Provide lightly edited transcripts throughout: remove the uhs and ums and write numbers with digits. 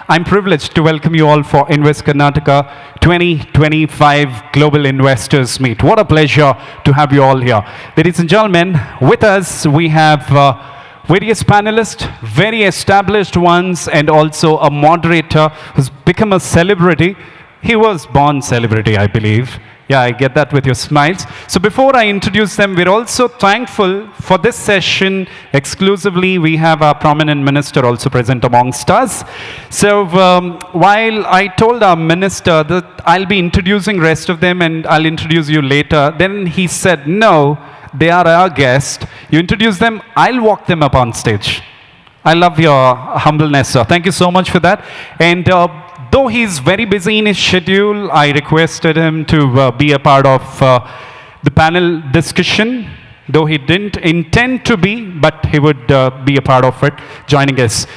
I'm privileged to welcome you all for Invest Karnataka 2025 Global Investors Meet. What a pleasure to have you all here. Ladies and gentlemen, with us we have various panelists, very established ones, and also a moderator who's become a celebrity. He was born celebrity, I believe. Yeah, I get that with your smiles. So before I introduce them, we're also thankful for this session. Exclusively, we have our prominent minister also present amongst us. So while I told our minister that I'll be introducing rest of them and I'll introduce you later, then he said, no, they are our guests. You introduce them, I'll walk them up on stage. I love your humbleness, sir. Thank you so much for that. And though he's very busy in his schedule, I requested him to be a part of the panel discussion, though he didn't intend to be, but he would be a part of it, joining us.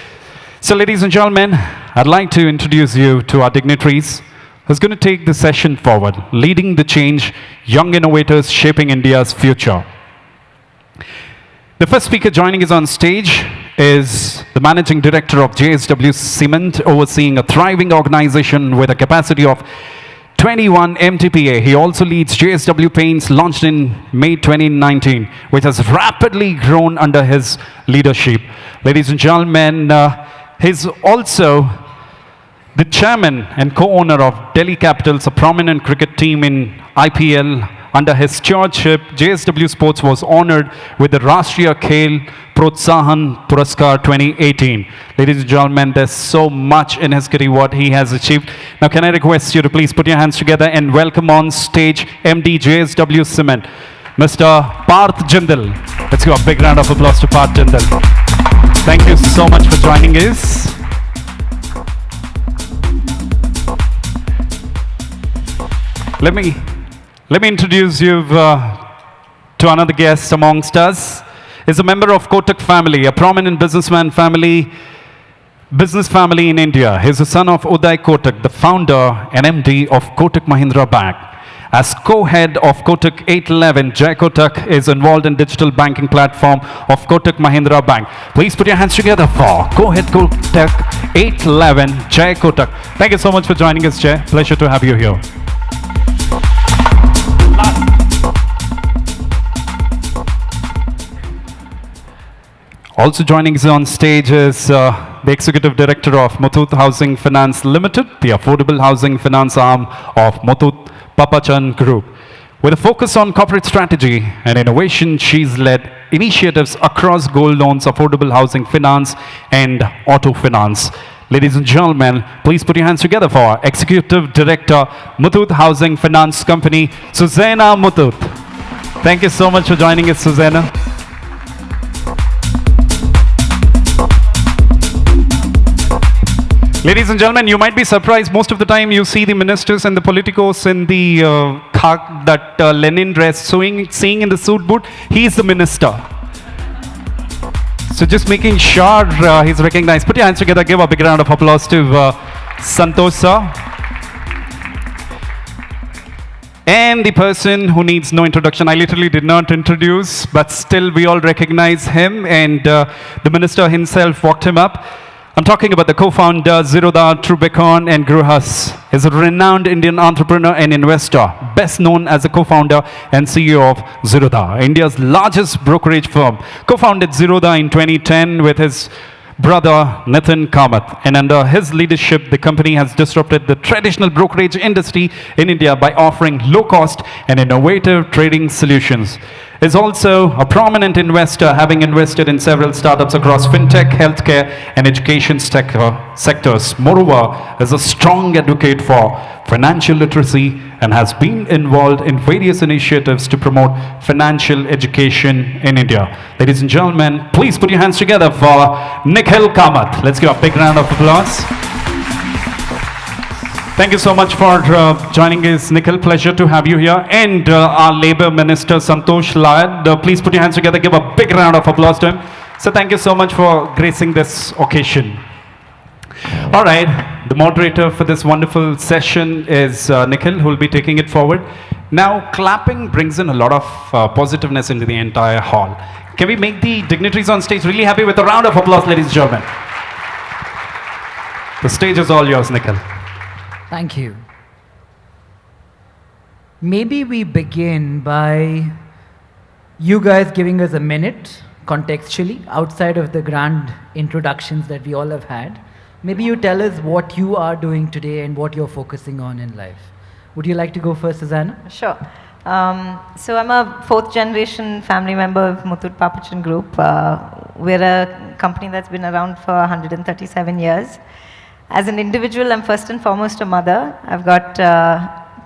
So ladies and gentlemen, I'd like to introduce you to our dignitaries who's going to take the session forward, leading the change, young innovators shaping India's future. The first speaker joining us on stage is the Managing Director of JSW Cement, overseeing a thriving organization with a capacity of 21 MTPA. He also leads JSW Paints, launched in May 2019, which has rapidly grown under his leadership. Ladies and gentlemen, he's also the chairman and co-owner of Delhi Capitals, a prominent cricket team in IPL. Under his stewardship, JSW Sports was honored with the Rashtriya Khel Protsahan Puraskar 2018. Ladies and gentlemen, there's so much in his career what he has achieved. Now, can I request you to please put your hands together and welcome on stage MD JSW Cement, Mr. Parth Jindal. Let's give a big round of applause to Parth Jindal. Thank you so much for joining us. Let me introduce you to another guest amongst us. He's a member of Kotak family, a prominent business family in India. He's the son of Uday Kotak, the founder and MD of Kotak Mahindra Bank. As co-head of Kotak 811, Jai Kotak is involved in digital banking platform of Kotak Mahindra Bank. Please put your hands together for co-head Kotak 811, Jai Kotak. Thank you so much for joining us, Jai. Pleasure to have you here. Also joining us on stage is the Executive Director of Muthoot Housing Finance Limited, the affordable housing finance arm of Muthoot Papachan Group. With a focus on corporate strategy and innovation, she's led initiatives across gold loans, affordable housing finance, and auto finance. Ladies and gentlemen, please put your hands together for Executive Director, Muthoot Housing Finance Company, Suzannah Muthoot. Thank you so much for joining us, Suzannah. Ladies and gentlemen, you might be surprised. Most of the time you see the ministers and the politicos in the that Lenin dress seeing in the suit boot. He is the minister. So just making sure he's recognized. Put your hands together. Give a big round of applause to Santosh sir. And the person who needs no introduction, I literally did not introduce, but still we all recognize him, and the minister himself walked him up. I'm talking about the co-founder, Zerodha, Trubecon, and Gruhas. He's a renowned Indian entrepreneur and investor, best known as the co-founder and CEO of Zerodha, India's largest brokerage firm. Co-founded Zerodha in 2010 with his brother Nikhil Kamath, and under his leadership, the company has disrupted the traditional brokerage industry in India by offering low-cost and innovative trading solutions. Is also a prominent investor, having invested in several startups across fintech, healthcare, and education sectors. Moreover, is a strong advocate for financial literacy and has been involved in various initiatives to promote financial education in India. Ladies and gentlemen, please put your hands together for Nikhil Kamath. Let's give a big round of applause. Thank you so much for joining us, Nikhil. Pleasure to have you here. And our Labour Minister, Santosh Lad. Please put your hands together. Give a big round of applause to him. So thank you so much for gracing this occasion. All right. The moderator for this wonderful session is Nikhil, who will be taking it forward. Now, clapping brings in a lot of positiveness into the entire hall. Can we make the dignitaries on stage really happy with a round of applause, ladies and gentlemen? The stage is all yours, Nikhil. Thank you. Maybe we begin by you guys giving us a minute, contextually, outside of the grand introductions that we all have had. Maybe you tell us what you are doing today and what you're focusing on in life. Would you like to go first, Suzannah? Sure. So I'm a fourth generation family member of Muthoot Papachan Group. We're a company that's been around for 137 years. As an individual, I'm first and foremost a mother. I've got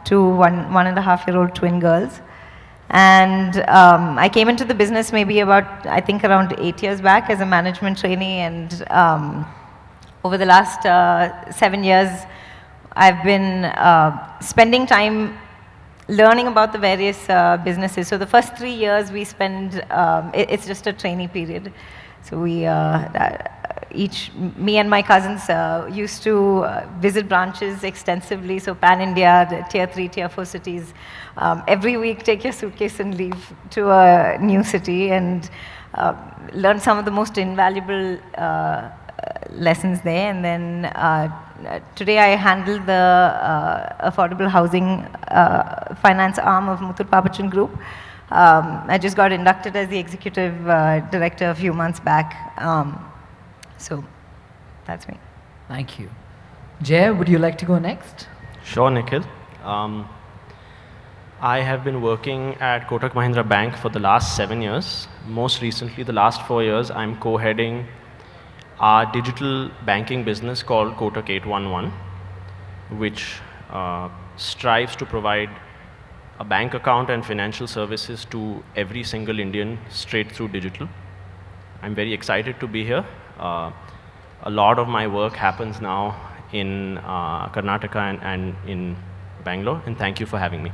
two 1.5-year-old twin girls. And I came into the business maybe about, I think around 8 years back as a management trainee, and over the last 7 years, I've been spending time learning about the various businesses. So the first 3 years we spend, it's just a trainee period. So we, me and my cousins used to visit branches extensively, so pan-India, tier 3, tier 4 cities. Every week take your suitcase and leave to a new city and learn some of the most invaluable lessons there. And then today I handle the affordable housing finance arm of Muthoot Papachan Group. I just got inducted as the executive director a few months back. So that's me. Thank you. Jay, would you like to go next? Sure, Nikhil. I have been working at Kotak Mahindra Bank for the last 7 years. Most recently, the last 4 years, I'm co-heading our digital banking business called Kotak 811, which strives to provide a bank account and financial services to every single Indian straight through digital. I'm very excited to be here. A lot of my work happens now in Karnataka and in Bangalore, and thank you for having me.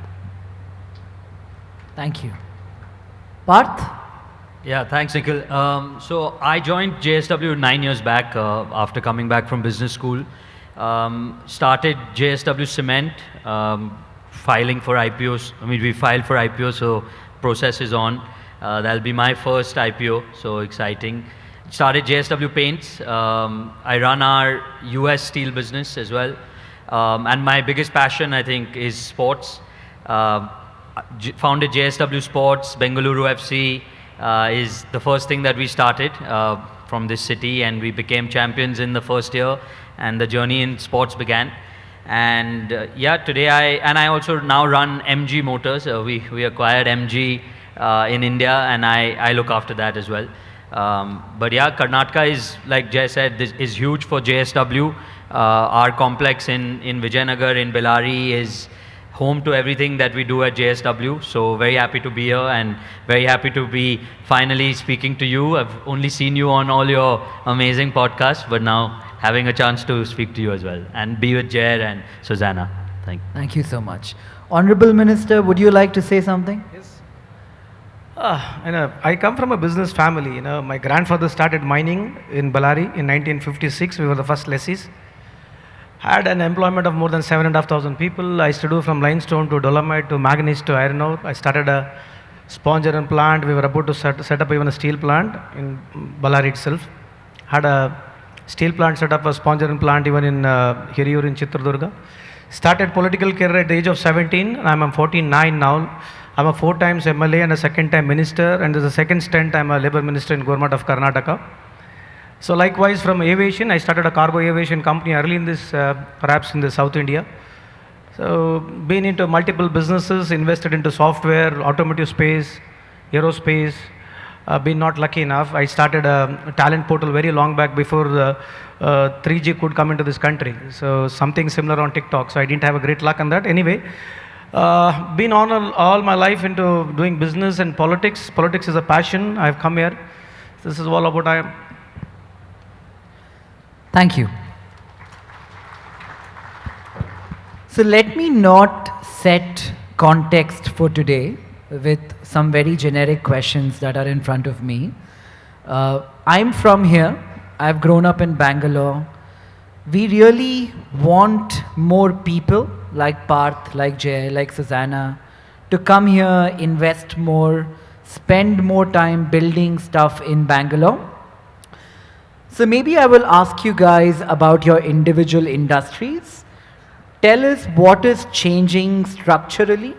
Thank you. Parth? Yeah, thanks, Nikhil. So I joined JSW 9 years back after coming back from business school. Started JSW Cement, filing for IPOs. I mean, we filed for IPO, so process is on. That'll be my first IPO, so exciting. Started JSW Paints. I run our US steel business as well. And my biggest passion, I think, is sports. Founded JSW Sports, Bengaluru FC is the first thing that we started from this city, and we became champions in the first year, and the journey in sports began. And yeah, today I also now run MG Motors. We acquired MG in India, and I look after that as well. But yeah, Karnataka is, like Jay said, this is huge for JSW. Our complex in Vijayanagar, in Bellary, is home to everything that we do at JSW. So very happy to be here and very happy to be finally speaking to you. I've only seen you on all your amazing podcasts, but now having a chance to speak to you as well and be with Jay and Suzannah. Thank you so much. Honorable Minister, would you like to say something? Yes. I come from a business family. My grandfather started mining in Bellary in 1956. We were the first lessees. Had an employment of more than 7,500 people. I used to do from limestone to dolomite to manganese to iron ore. I started a sponge iron plant. We were about to set up even a steel plant in Bellary itself. Had a steel plant, set up a sponge iron plant even in Hiriyur in Chitradurga. Started political career at the age of 17. I'm 49 now. I'm a 4 times MLA and a 2nd time minister, and there's a second stint I'm a labor minister in government of Karnataka. So likewise from aviation, I started a cargo aviation company early in this, perhaps in the South India. So been into multiple businesses, invested into software, automotive space, aerospace. Been not lucky enough. I started a talent portal very long back before the 3G could come into this country. So something similar on TikTok. So I didn't have a great luck on that. Anyway, been on all my life into doing business and politics. Politics is a passion. I've come here. This is all about I am. Thank you. So let me not set context for today with some very generic questions that are in front of me. I'm from here. I've grown up in Bangalore. We really want more people like Parth, like Jay, like Suzannah to come here, invest more, spend more time building stuff in Bangalore. So maybe I will ask you guys about your individual industries. Tell us what is changing structurally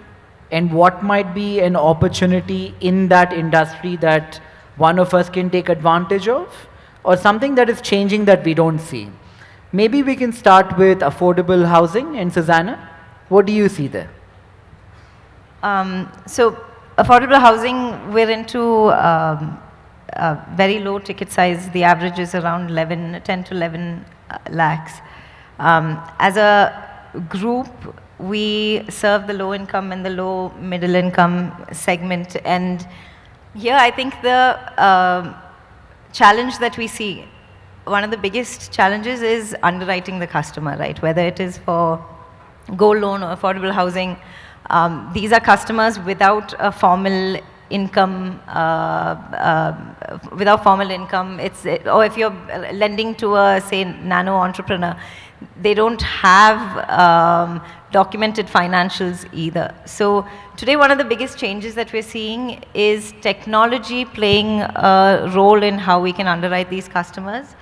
and what might be an opportunity in that industry that one of us can take advantage of, or something that is changing that we don't see. Maybe we can start with affordable housing. And Suzannah, what do you see there? So affordable housing, we're into very low ticket size. The average is around 10 to 11 lakhs. As a group, we serve the low income and the low middle income segment. And here I think the challenge that we see, one of the biggest challenges is underwriting the customer, right? Whether it is for gold loan or affordable housing, these are customers without a formal income, or if you're lending to a, say, nano entrepreneur, they don't have documented financials either. So today, one of the biggest changes that we're seeing is technology playing a role in how we can underwrite these customers.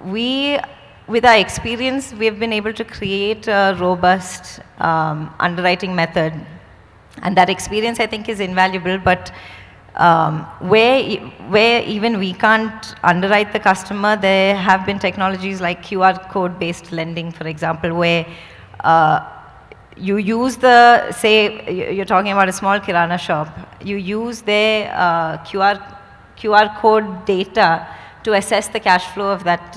With our experience, we've been able to create a robust underwriting method. And that experience, I think, is invaluable. But where even we can't underwrite the customer, there have been technologies like QR code-based lending, for example, where you use say, you're talking about a small kirana shop, you use their QR code data to assess the cash flow of that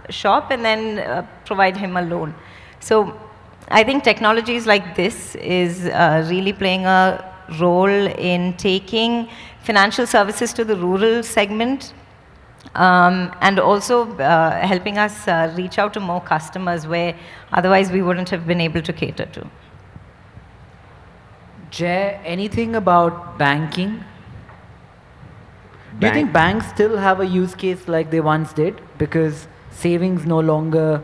shop and then provide him a loan. So I think technologies like this is really playing a role in taking financial services to the rural segment, and also helping us reach out to more customers where otherwise we wouldn't have been able to cater to. Jay, anything about banking? Do you think banks still have a use case like they once did? Because savings no longer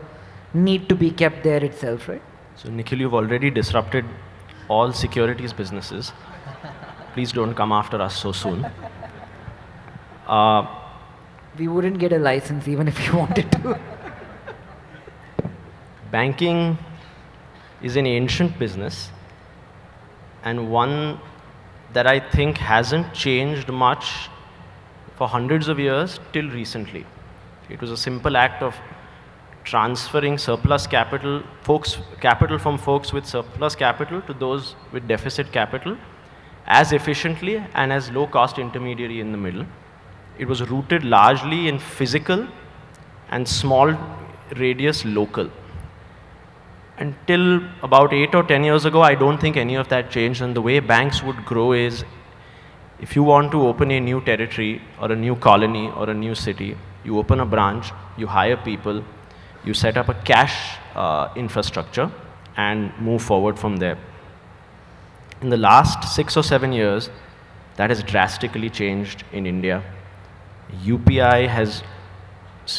need to be kept there itself, right? So Nikhil, you've already disrupted all securities businesses. Please don't come after us so soon. We wouldn't get a license even if we wanted to. Banking is an ancient business and one that I think hasn't changed much for hundreds of years till recently. It was a simple act of transferring surplus capital from folks with surplus capital to those with deficit capital as efficiently and as low cost intermediary in the middle. It was rooted largely in physical and small radius local. Until about 8 or 10 years ago, I don't think any of that changed, and the way banks would grow is if you want to open a new territory or a new colony or a new city, you open a branch, you hire people, you set up a cash infrastructure and move forward from there. In the last 6 or 7 years, that has drastically changed in India. UPI has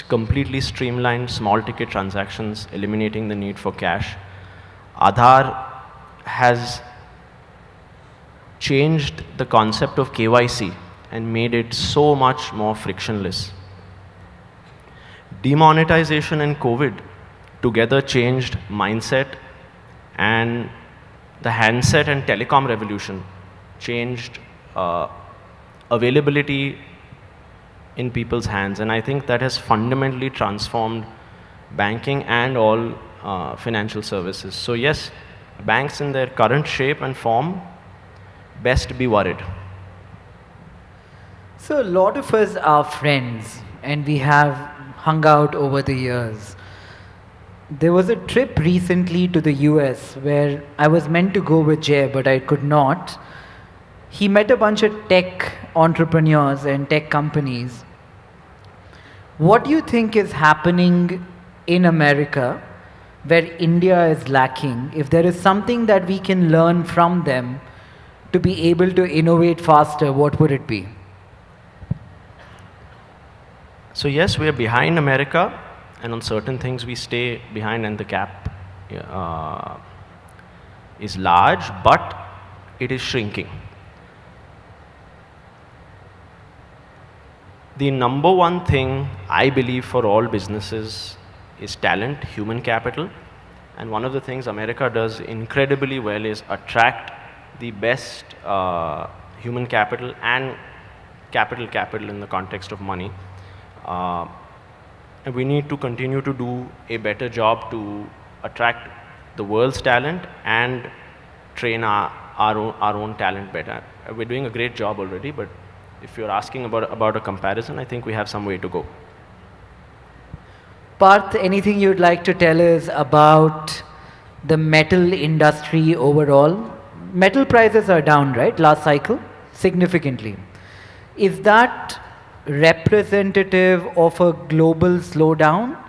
completely streamlined small ticket transactions, eliminating the need for cash. Aadhaar has changed the concept of KYC and made it so much more frictionless. Demonetization and COVID together changed mindset, and the handset and telecom revolution changed availability in people's hands, and I think that has fundamentally transformed banking and all financial services. So yes, banks in their current shape and form, best be worried. So a lot of us are friends and we have hung out over the years. There was a trip recently to the US where I was meant to go with Jay, but I could not. He met a bunch of tech entrepreneurs and tech companies. What do you think is happening in America where India is lacking? If there is something that we can learn from them to be able to innovate faster, what would it be? So yes, we are behind America, and on certain things we stay behind, and the gap is large, but it is shrinking. The number one thing I believe for all businesses is talent, human capital. And one of the things America does incredibly well is attract the best human capital and capital in the context of money. And we need to continue to do a better job to attract the world's talent and train our own talent better. We're doing a great job already, but if you're asking about a comparison, I think we have some way to go. Parth, anything you'd like to tell us about the metal industry overall? Metal prices are down, right, last cycle, significantly. Is that representative of a global slowdown?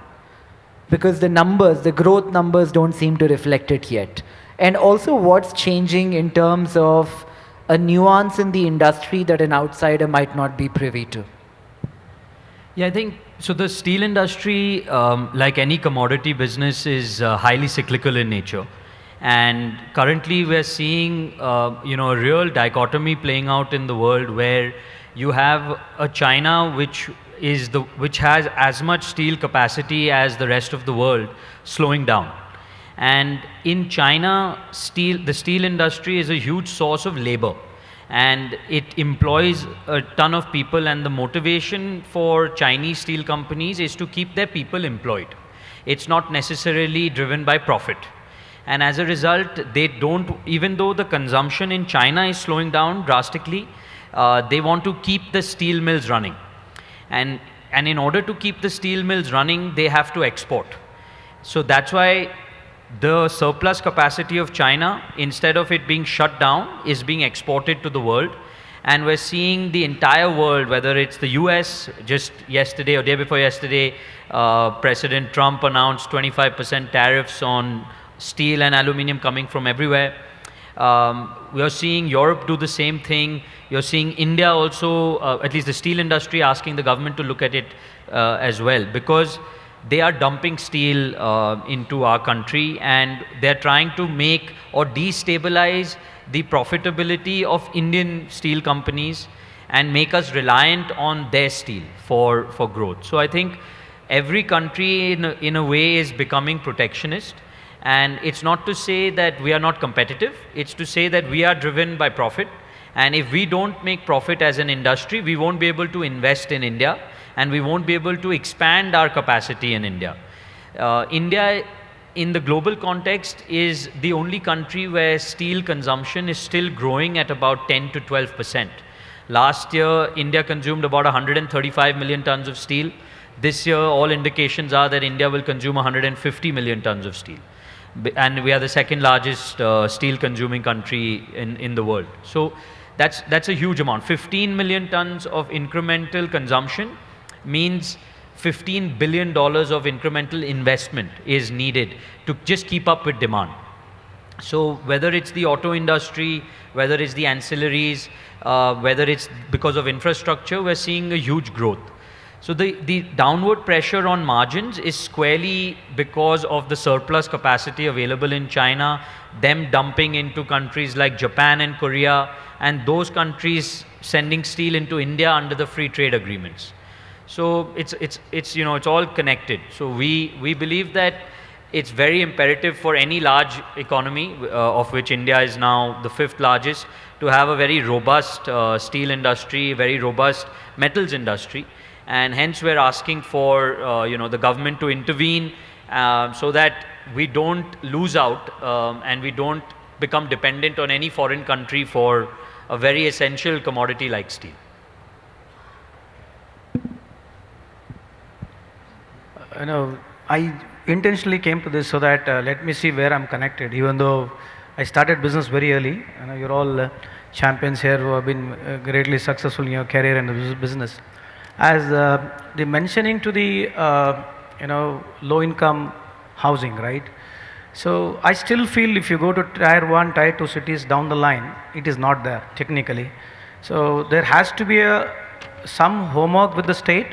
Because the numbers, the growth numbers don't seem to reflect it yet. And also what's changing in terms of a nuance in the industry that an outsider might not be privy to? Yeah, I think, so the steel industry, like any commodity business, is highly cyclical in nature. And currently we're seeing, a real dichotomy playing out in the world where you have a China which has as much steel capacity as the rest of the world slowing down. And in China, the steel industry is a huge source of labor, and it employs a ton of people, and the motivation for Chinese steel companies is to keep their people employed. It's not necessarily driven by profit. And as a result, they don't, even though the consumption in China is slowing down drastically, they want to keep the steel mills running. And in order to keep the steel mills running, they have to export. So that's why the surplus capacity of China, instead of it being shut down, is being exported to the world. And we're seeing the entire world, whether it's the US, just yesterday or day before yesterday, President Trump announced 25% tariffs on steel and aluminum coming from everywhere. We are seeing Europe do the same thing. You're seeing India also, at least the steel industry, asking the government to look at it as well, because they are dumping steel into our country, and they're trying to make or destabilize the profitability of Indian steel companies and make us reliant on their steel for growth. So I think every country in a way is becoming protectionist, and it's not to say that we are not competitive, it's to say that we are driven by profit, and if we don't make profit as an industry, we won't be able to invest in India, and we won't be able to expand our capacity in India. India, in the global context, is the only country where steel consumption is still growing at about 10 to 12%. Last year, India consumed about 135 million tons of steel. This year, all indications are that India will consume 150 million tons of steel. And we are the second largest steel consuming country in the world. So that's a huge amount. 15 million tons of incremental consumption means $15 billion of incremental investment is needed to just keep up with demand. So whether it's the auto industry, whether it's the ancillaries, whether it's because of infrastructure, we're seeing a huge growth. So the downward pressure on margins is squarely because of the surplus capacity available in China, them dumping into countries like Japan and Korea, and those countries sending steel into India under the free trade agreements. So it's all connected. So we believe that it's very imperative for any large economy, of which India is now the 5th largest, to have a very robust steel industry, very robust metals industry. And hence we're asking for the government to intervene so that we don't lose out and we don't become dependent on any foreign country for a very essential commodity like steel. I intentionally came to this so that let me see where I'm connected, even though I started business very early. You're all champions here who have been greatly successful in your career and the business. As the mentioning to the low income housing, right? So I still feel if you go to tier 1, tier 2 cities down the line, it is not there technically. So there has to be some homework with the state.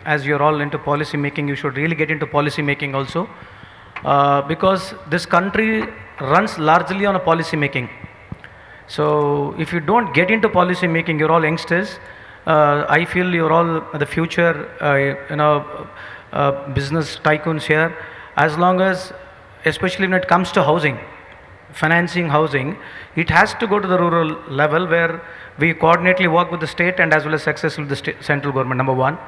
As you're all into policy making, you should really get into policy making also, because this country runs largely on a policy making. So if you don't get into policy making, you're all youngsters, I feel you're all the future, business tycoons here. As long as, especially when it comes to housing, financing housing, it has to go to the rural level where we coordinately work with the state and as well as success with the central government, number one.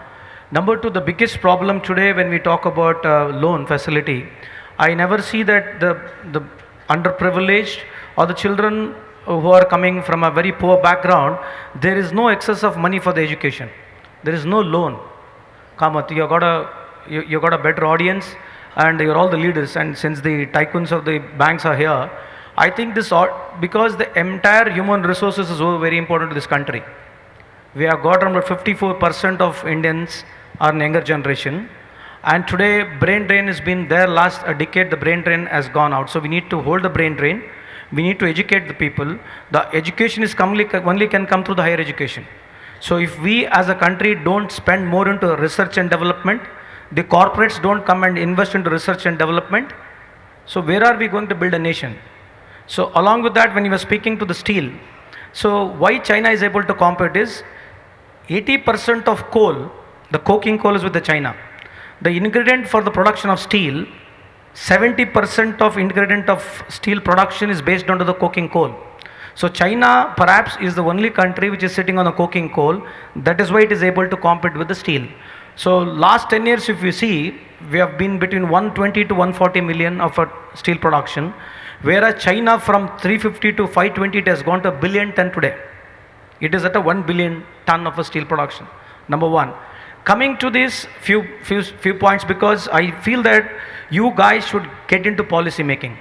Number two, the biggest problem today when we talk about loan facility, I never see that the underprivileged or the children who are coming from a very poor background, there is no excess of money for the education. There is no loan. Kamath, you got a better audience and you're all the leaders, and since the tycoons of the banks are here, I think this, because the entire human resources is very important to this country. We have got around 54% of Indians are younger generation, and today brain drain has been there. Last a decade the brain drain has gone out, so we need to hold the brain drain. We need to educate the people. The education is only can come through the higher education. So if we as a country don't spend more into research and development, the corporates don't come and invest into research and development, so where are we going to build a nation? So along with that, when you were speaking to the steel, so why China is able to compete is 80% of coal, the coking coal is with the China. The ingredient for the production of steel, 70% of ingredient of steel production is based on the coking coal. So China perhaps is the only country which is sitting on the coking coal. That is why it is able to compete with the steel. So last 10 years if you see, we have been between 120 to 140 million of steel production, whereas China from 350 to 520 it has gone to 1 billion ton today. It is at a 1 billion ton of a steel production, number one. Coming to these few points, because I feel that you guys should get into policy making.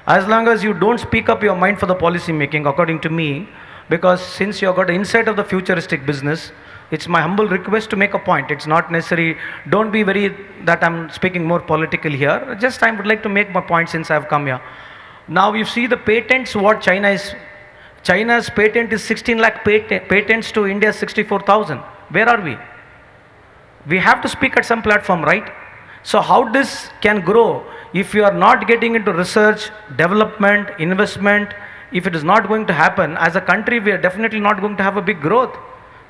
As long as you don't speak up your mind for the policy making, according to me, because since you have got the insight of the futuristic business, it's my humble request to make a point. It's not necessary, don't be very that I'm speaking more political here. Just I would like to make my point since I've come here. Now you see the patents, what China's patent is 16 lakh patents to India's 64,000. Where are we? We have to speak at some platform, right? So how this can grow if you are not getting into research, development, investment, if it is not going to happen, as a country we are definitely not going to have a big growth.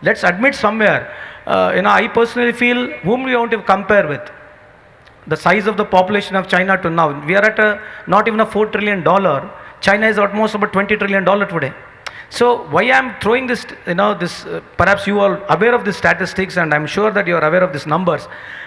Let's admit somewhere, I personally feel whom we want to compare with. The size of the population of China to now, we are at not even a $4 trillion. China is almost about $20 trillion today. So why I am throwing this, perhaps you are aware of the statistics and I am sure that you are aware of these numbers.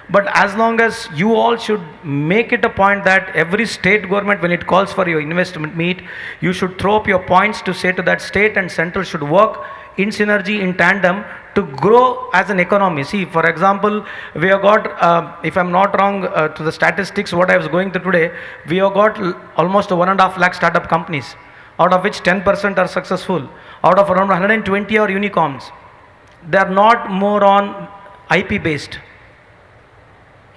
But as long as you all should make it a point that every state government, when it calls for your investment meet, you should throw up your points to say to that state and central should work in synergy, in tandem to grow as an economy. See, for example, we have got, if I'm not wrong, to the statistics, what I was going through today, we have got almost 1.5 lakh startup companies, out of which 10% are successful. Out of around 120 are unicorns. They are not more on IP based.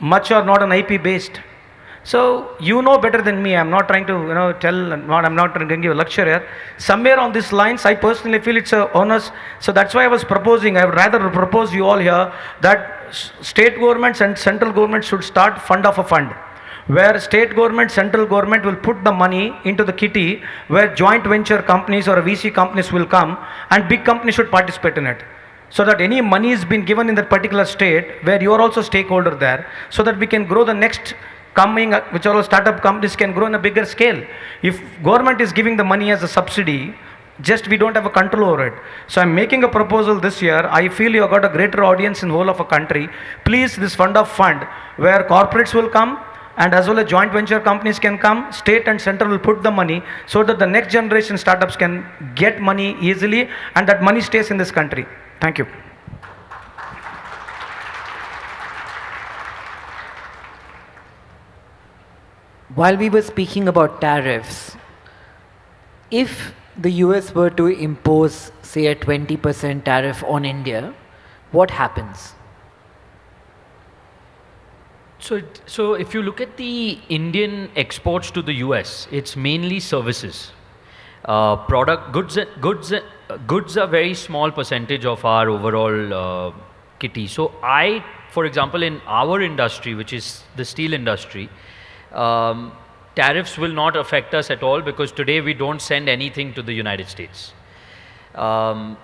Much are not on IP based. So you know better than me. I'm not trying to I'm not trying to give a lecture here. Somewhere on these lines, I personally feel it's a onus. So that's why I was proposing. I would rather propose you all here that state governments and central government should start fund of a fund, where state government, central government will put the money into the kitty, where joint venture companies or VC companies will come and big companies should participate in it. So that any money is being given in that particular state where you are also stakeholder there, so that we can grow the next coming, which are all startup companies can grow in a bigger scale. If government is giving the money as a subsidy, just we don't have a control over it. So I'm making a proposal this year. I feel you have got a greater audience in the whole of a country. Please, this fund of fund, where corporates will come, and as well as joint venture companies can come, state and central will put the money so that the next generation startups can get money easily and that money stays in this country. Thank you. While we were speaking about tariffs, if the US were to impose, say, a 20% tariff on India, what happens? So if you look at the Indian exports to the US, it's mainly services. Goods are very small percentage of our overall kitty. So for example, in our industry, which is the steel industry, tariffs will not affect us at all because today we don't send anything to the United States. The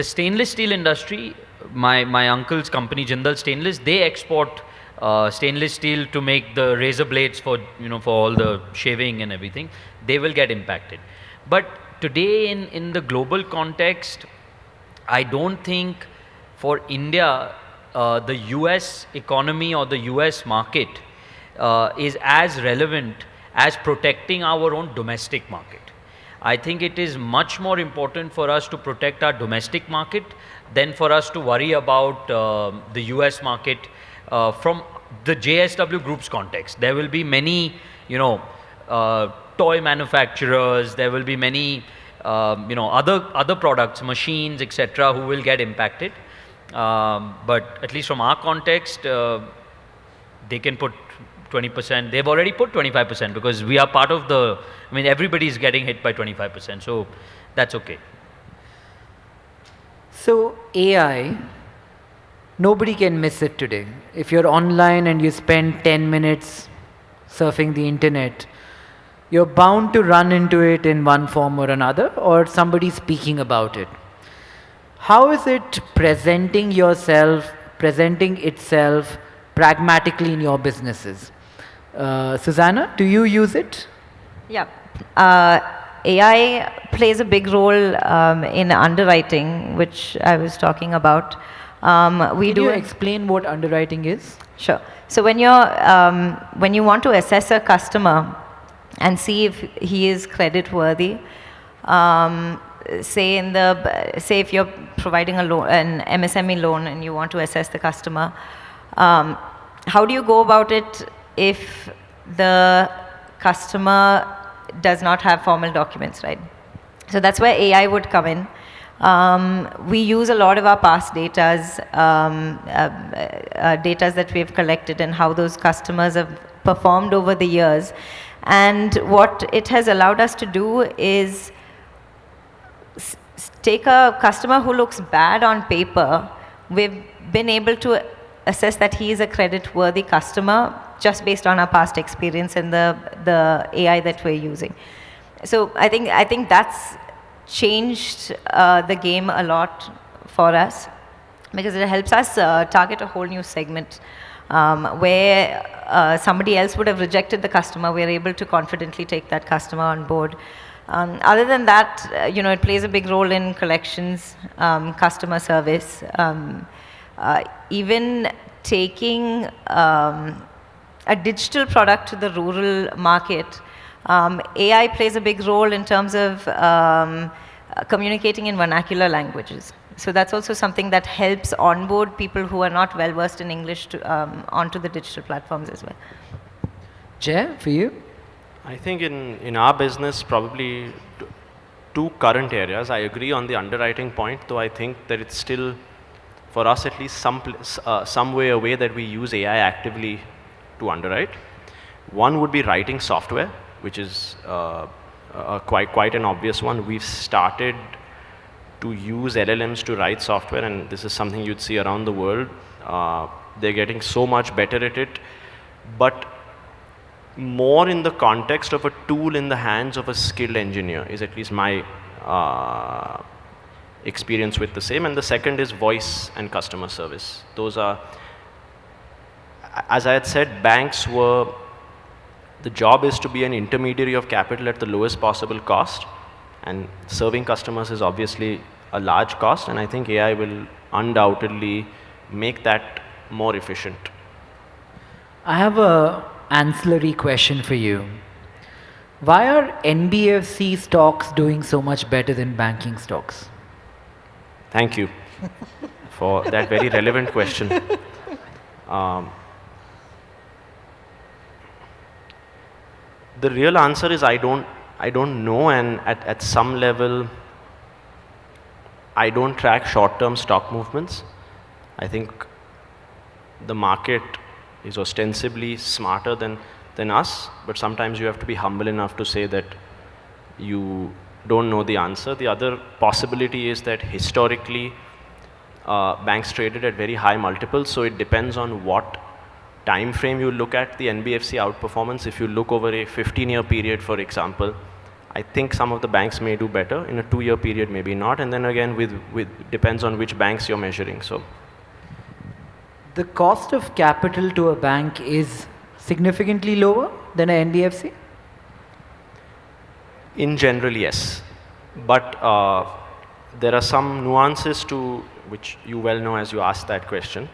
stainless steel industry, my uncle's company, Jindal Stainless, they export stainless steel to make the razor blades for, for all the shaving and everything. They will get impacted. But today in the global context, I don't think for India, the US economy or the US market is as relevant as protecting our own domestic market. I think it is much more important for us to protect our domestic market than for us to worry about the US market from the JSW Group's context. There will be many, toy manufacturers, there will be many, other products, machines, etc., who will get impacted. But at least from our context, they can put 20%. They've already put 25% because we are part of the, everybody is getting hit by 25%. So that's okay. So AI, nobody can miss it today. If you're online and you spend 10 minutes surfing the internet, you're bound to run into it in one form or another, or somebody speaking about it. How is it presenting itself pragmatically in your businesses? Suzannah, do you use it? Yeah. AI plays a big role in underwriting, which I was talking about. Can you explain what underwriting is? Sure. So when you want to assess a customer and see if he is credit worthy, say if you're providing a loan, an MSME loan, and you want to assess the customer, how do you go about it if the customer does not have formal documents, right? So that's where AI would come in. We use a lot of our past datas that we've collected and how those customers have performed over the years. And what it has allowed us to do is take a customer who looks bad on paper. We've been able to assess that he is a credit-worthy customer just based on our past experience and the AI that we're using. So I think that's changed the game a lot for us because it helps us target a whole new segment where somebody else would have rejected the customer. We're able to confidently take that customer on board. Other than that, it plays a big role in collections, customer service, even taking a digital product to the rural market. AI plays a big role in terms of communicating in vernacular languages. So that's also something that helps onboard people who are not well versed in English onto the digital platforms as well. Jay, for you? I think in our business, probably two current areas. I agree on the underwriting point, though I think that it's still, for us at least, some way away that we use AI actively to underwrite. One would be writing software, which is quite an obvious one. We've started to use LLMs to write software, and this is something you'd see around the world. They're getting so much better at it, but more in the context of a tool in the hands of a skilled engineer is at least my experience with the same. And the second is voice and customer service. Those are, as I had said, banks were, the job is to be an intermediary of capital at the lowest possible cost, and serving customers is obviously a large cost, and I think AI will undoubtedly make that more efficient. I have a ancillary question for you. Why are NBFC stocks doing so much better than banking stocks? Thank you for that very relevant question. The real answer is I don't know, and at some level I don't track short-term stock movements. I think the market is ostensibly smarter than us, but sometimes you have to be humble enough to say that you don't know the answer. The other possibility is that historically banks traded at very high multiples, so it depends on what time frame you look at the NBFC outperformance. If you look over a 15-year period, for example, I think some of the banks may do better. In a 2-year period, maybe not. And then again, with depends on which banks you're measuring. So The cost of capital to a bank is significantly lower than an NBFC? In general, yes. But there are some nuances to which you well know as you asked that question.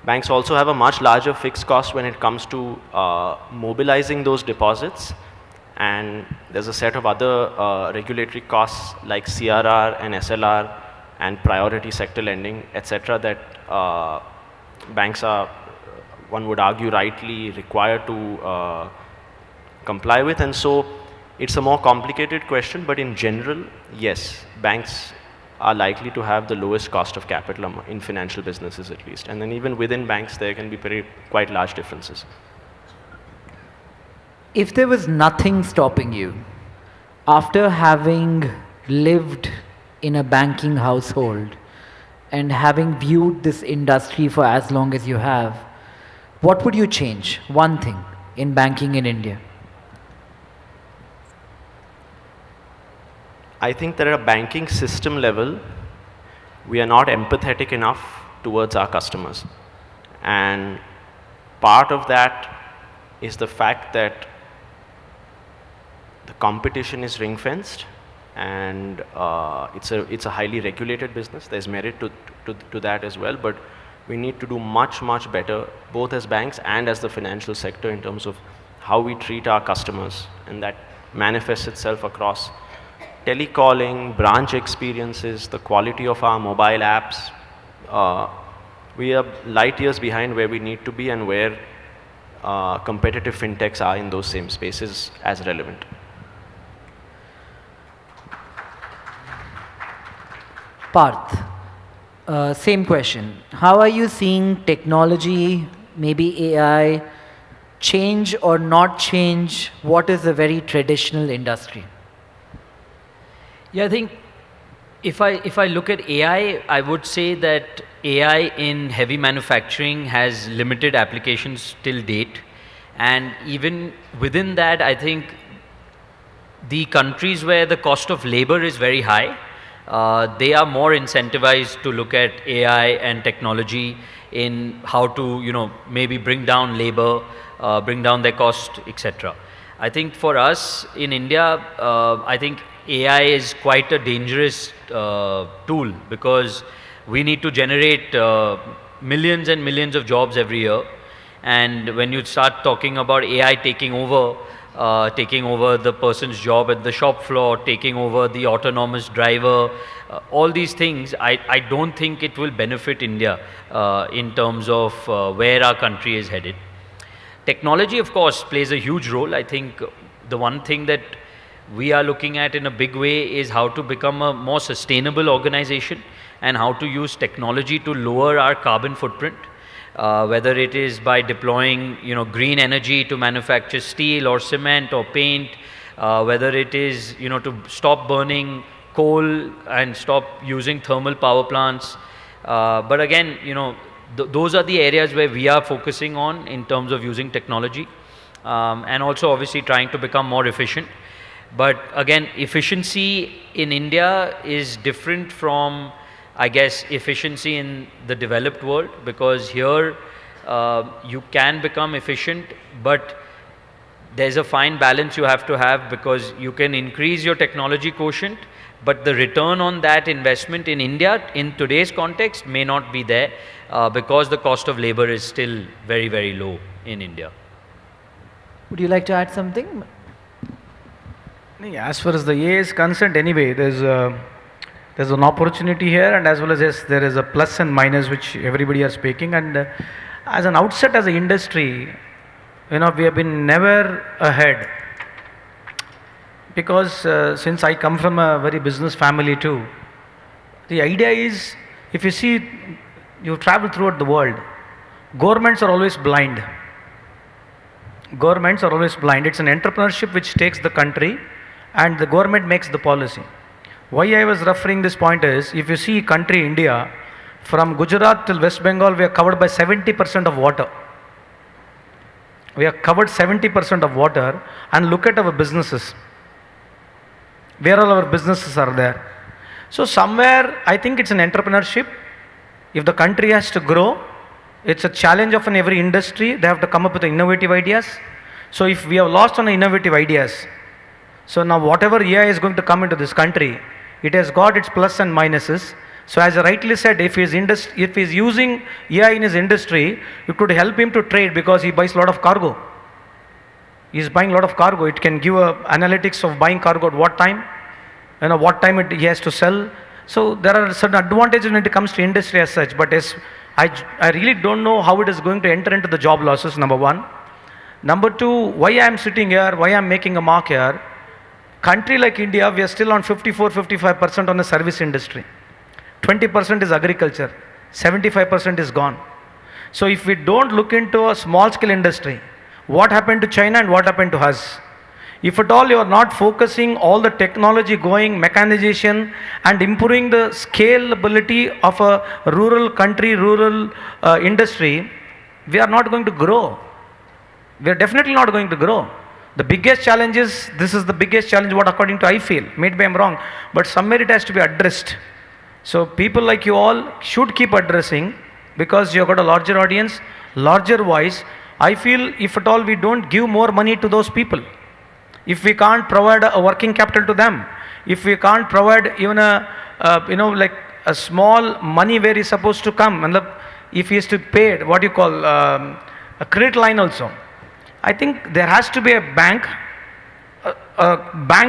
Banks also have a much larger fixed cost when it comes to mobilizing those deposits. And there's a set of other regulatory costs like CRR and SLR and priority sector lending, etc., that banks are, one would argue, rightly required to comply with. And so it's a more complicated question, but in general, yes, banks are likely to have the lowest cost of capital in financial businesses at least. And then even within banks, there can be quite large differences. If there was nothing stopping you, after having lived in a banking household and having viewed this industry for as long as you have, what would you change? One thing in banking in India. I think that at a banking system level, we are not empathetic enough towards our customers. And part of that is the fact that the competition is ring-fenced, and it's a highly regulated business. There's merit to that as well, but we need to do much, much better, both as banks and as the financial sector, in terms of how we treat our customers. And that manifests itself across telecalling, branch experiences, the quality of our mobile apps. We are light years behind where we need to be and where competitive fintechs are in those same spaces as relevant. Parth, same question. How are you seeing technology, maybe AI, change or not change what is a very traditional industry? Yeah, I think if I look at AI, I would say that AI in heavy manufacturing has limited applications till date. And even within that, I think the countries where the cost of labor is very high, they are more incentivized to look at AI and technology in how to, maybe bring down labor, bring down their cost, etc. I think for us in India, I think AI is quite a dangerous tool, because we need to generate millions and millions of jobs every year. And when you start talking about AI taking over the person's job at the shop floor, taking over the autonomous driver, all these things, I don't think it will benefit India in terms of where our country is headed. Technology, of course, plays a huge role. I think the one thing that we are looking at in a big way is how to become a more sustainable organization and how to use technology to lower our carbon footprint. Whether it is by deploying green energy to manufacture steel or cement or paint, whether it is to stop burning coal and stop using thermal power plants. But again, those are the areas where we are focusing on in terms of using technology, and also obviously trying to become more efficient. But again, efficiency in India is different from, I guess, efficiency in the developed world, because here you can become efficient, but there's a fine balance you have to have, because you can increase your technology quotient, but the return on that investment in India in today's context may not be there, because the cost of labor is still very, very low in India. Would you like to add something? As far as the AI is concerned, anyway, there's an opportunity here, and as well as yes, there is a plus and minus which everybody are speaking. And as an outset, as an industry, we have been never ahead, because since I come from a very business family too, the idea is, if you see, you travel throughout the world, governments are always blind. Governments are always blind. It's an entrepreneurship which takes the country, and the government makes the policy. Why I was referring this point is, if you see country India, from Gujarat till West Bengal, we are covered by 70% of water. We are covered 70% of water, and look at our businesses. Where all our businesses are there. So somewhere, I think it's an entrepreneurship. If the country has to grow, It's a challenge of in every industry. They have to come up with innovative ideas. So if we have lost on the innovative ideas, so now whatever AI is going to come into this country, it has got its plus and minuses. So as I rightly said, if he's using AI in his industry, it could help him to trade because he buys a lot of cargo. He's buying a lot of cargo. It can give analytics of buying cargo at what time, what time he has to sell. So there are certain advantages when it comes to industry as such. But I really don't know how it is going to enter into the job losses, number one. Number two, why I am sitting here, why I am making a mark here. Country like India, we are still on 54-55% on the service industry. 20% is agriculture. 75% is gone. So if we don't look into a small scale industry, what happened to China and what happened to us? If at all you are not focusing all the technology going, mechanization and improving the scalability of a rural country, rural industry, we are not going to grow. We are definitely not going to grow. The biggest challenge is, this is the biggest challenge what according to I feel, maybe I'm wrong, but somewhere it has to be addressed. So people like you all should keep addressing because you have got a larger audience, larger voice. I feel if at all we don't give more money to those people, if we can't provide a working capital to them, if we can't provide even like a small money where he's supposed to come, and if he is to pay what you call a credit line also, I think there has to be a bank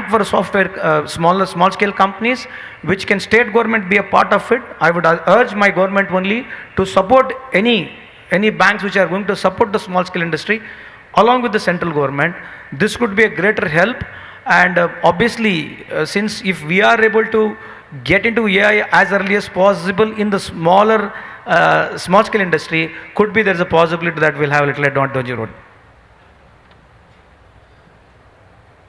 for software, small scale companies, which can state government be a part of it. I would urge my government only to support any banks which are going to support the small scale industry along with the central government. This could be a greater help, and obviously since if we are able to get into AI as early as possible in the small scale industry, could be there is a possibility that we'll have a little advantage road.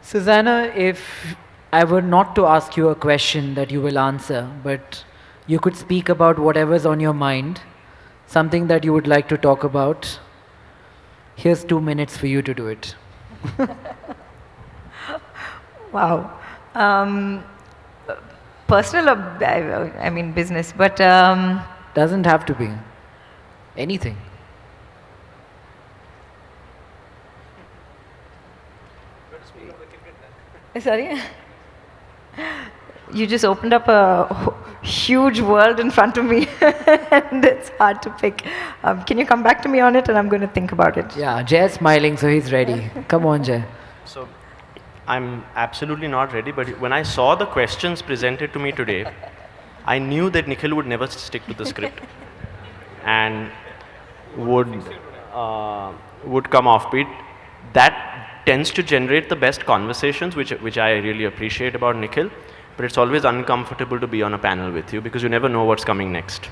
Suzannah, if I were not to ask you a question that you will answer, but you could speak about whatever's on your mind, something that you would like to talk about, here's 2 minutes for you to do it. Wow. Personal, I mean business, but... Doesn't have to be. Anything. Sorry? You just opened up a huge world in front of me and it's hard to pick. Can you come back to me on it and I'm going to think about it? Yeah, Jay's smiling, so he's ready. Come on, Jay. So, I'm absolutely not ready, but when I saw the questions presented to me today, I knew that Nikhil would never stick to the script and would come offbeat. That tends to generate the best conversations, which I really appreciate about Nikhil. But it's always uncomfortable to be on a panel with you because you never know what's coming next.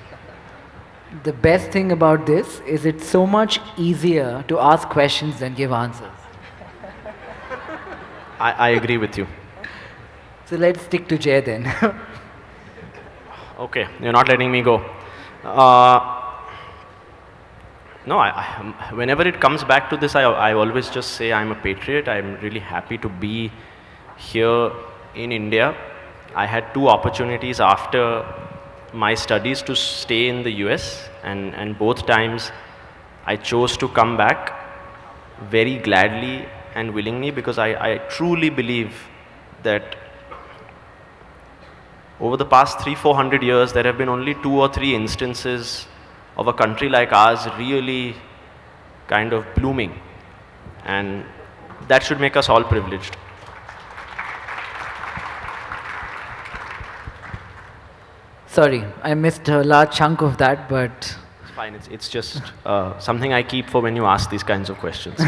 The best thing about this is it's so much easier to ask questions than give answers. I agree with you. So let's stick to Jay then. Okay, you're not letting me go. No, whenever it comes back to this, I always just say I'm a patriot. I'm really happy to be here in India. I had 2 opportunities after my studies to stay in the US, and both times I chose to come back very gladly and willingly because I truly believe that over the past 300-400 years, there have been only 2 or 3 instances of a country like ours really kind of blooming, and that should make us all privileged. Sorry, I missed a large chunk of that, but... It's fine, it's just something I keep for when you ask these kinds of questions.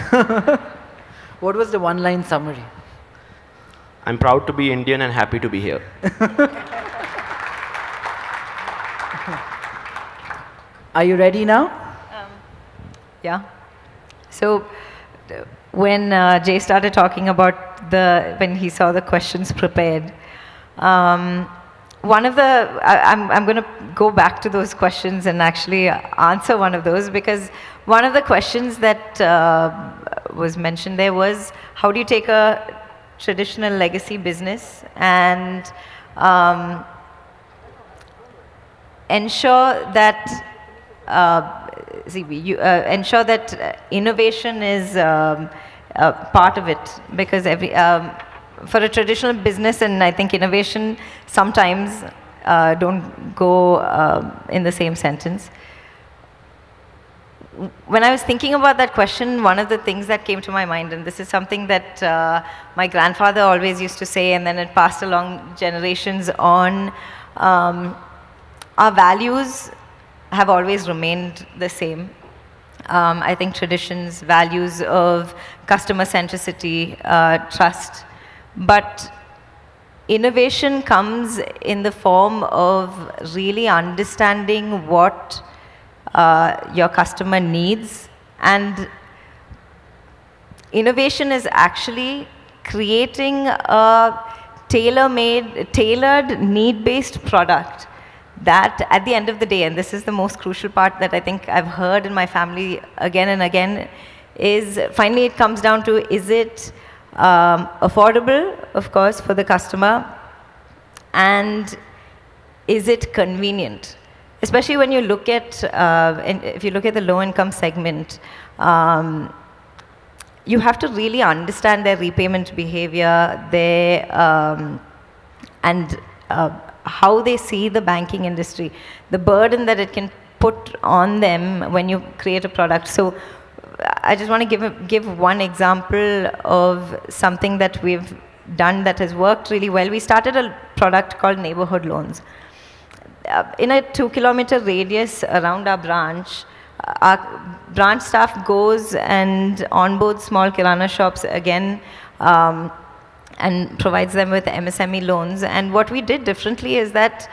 What was the one-line summary? I'm proud to be Indian and happy to be here. Are you ready now? Yeah. So when Jay started talking about when he saw the questions prepared, one of the, I'm going to go back to those questions and actually answer one of those, because one of the questions that was mentioned there was, how do you take a traditional legacy business and ensure that ensure that innovation is part of it, because for a traditional business, and I think innovation sometimes don't go in the same sentence. When I was thinking about that question, one of the things that came to my mind, and this is something that my grandfather always used to say, and then it passed along generations on, our values have always remained the same. I think traditions, values of customer centricity, trust, but innovation comes in the form of really understanding what your customer needs, and innovation is actually creating a tailored, need-based product that at the end of the day, and this is the most crucial part that I think I've heard in my family again and again, is finally it comes down to, is it affordable, of course, for the customer, and is it convenient? Especially when you look at, if you look at the low-income segment, you have to really understand their repayment behavior, and how they see the banking industry, the burden that it can put on them when you create a product. So I just want to give one example of something that we've done that has worked really well. We started a product called Neighborhood Loans. In a 2-kilometer radius around our branch staff goes and onboards small kirana shops again, and provides them with MSME loans. And what we did differently is that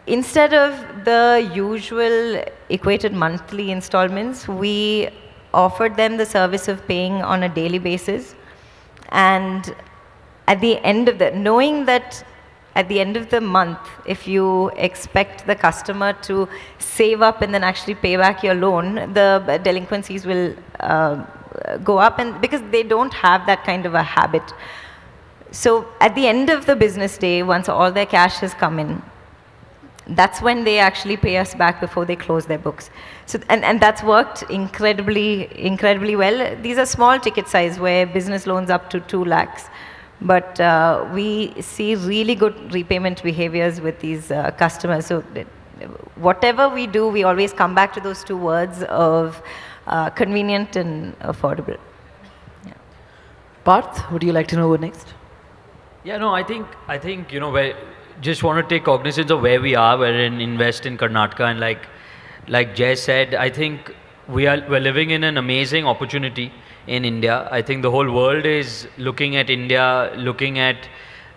instead of the usual equated monthly installments, we offered them the service of paying on a daily basis. And at the end of knowing that at the end of the month, if you expect the customer to save up and then actually pay back your loan, the delinquencies will go up, and because they don't have that kind of a habit. So at the end of the business day, once all their cash has come in, that's when they actually pay us back before they close their books. So, and that's worked incredibly well. These are small ticket size where business loans up to 2 lakhs. But we see really good repayment behaviors with these customers. So whatever we do, we always come back to those 2 words of convenient and affordable. Yeah. Parth, would you like to know what next? Yeah, no, I think we just want to take cognizance of where we are. We're in Invest in Karnataka, and like Jay said, I think we're living in an amazing opportunity in India. I think the whole world is looking at India, looking at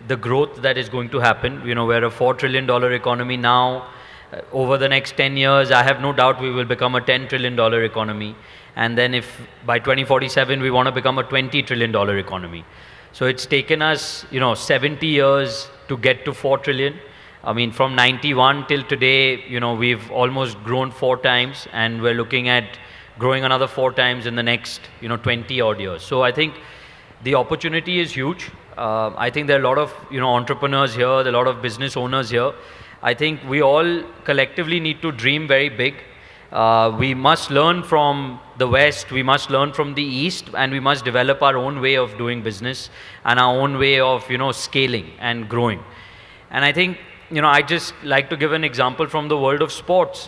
the growth that is going to happen. We're a $4 trillion economy now. Over the next 10 years, I have no doubt we will become a $10 trillion economy. And then if by 2047, we want to become a $20 trillion economy. So it's taken us, 70 years to get to 4 trillion. I mean, from 91 till today, we've almost grown 4 times, and we're looking at growing another 4 times in the next, 20 odd years. So I think the opportunity is huge. I think there are a lot of, entrepreneurs here, there are a lot of business owners here. I think we all collectively need to dream very big. We must learn from the West, we must learn from the East, and we must develop our own way of doing business and our own way of, scaling and growing. And I think, I just like to give an example from the world of sports.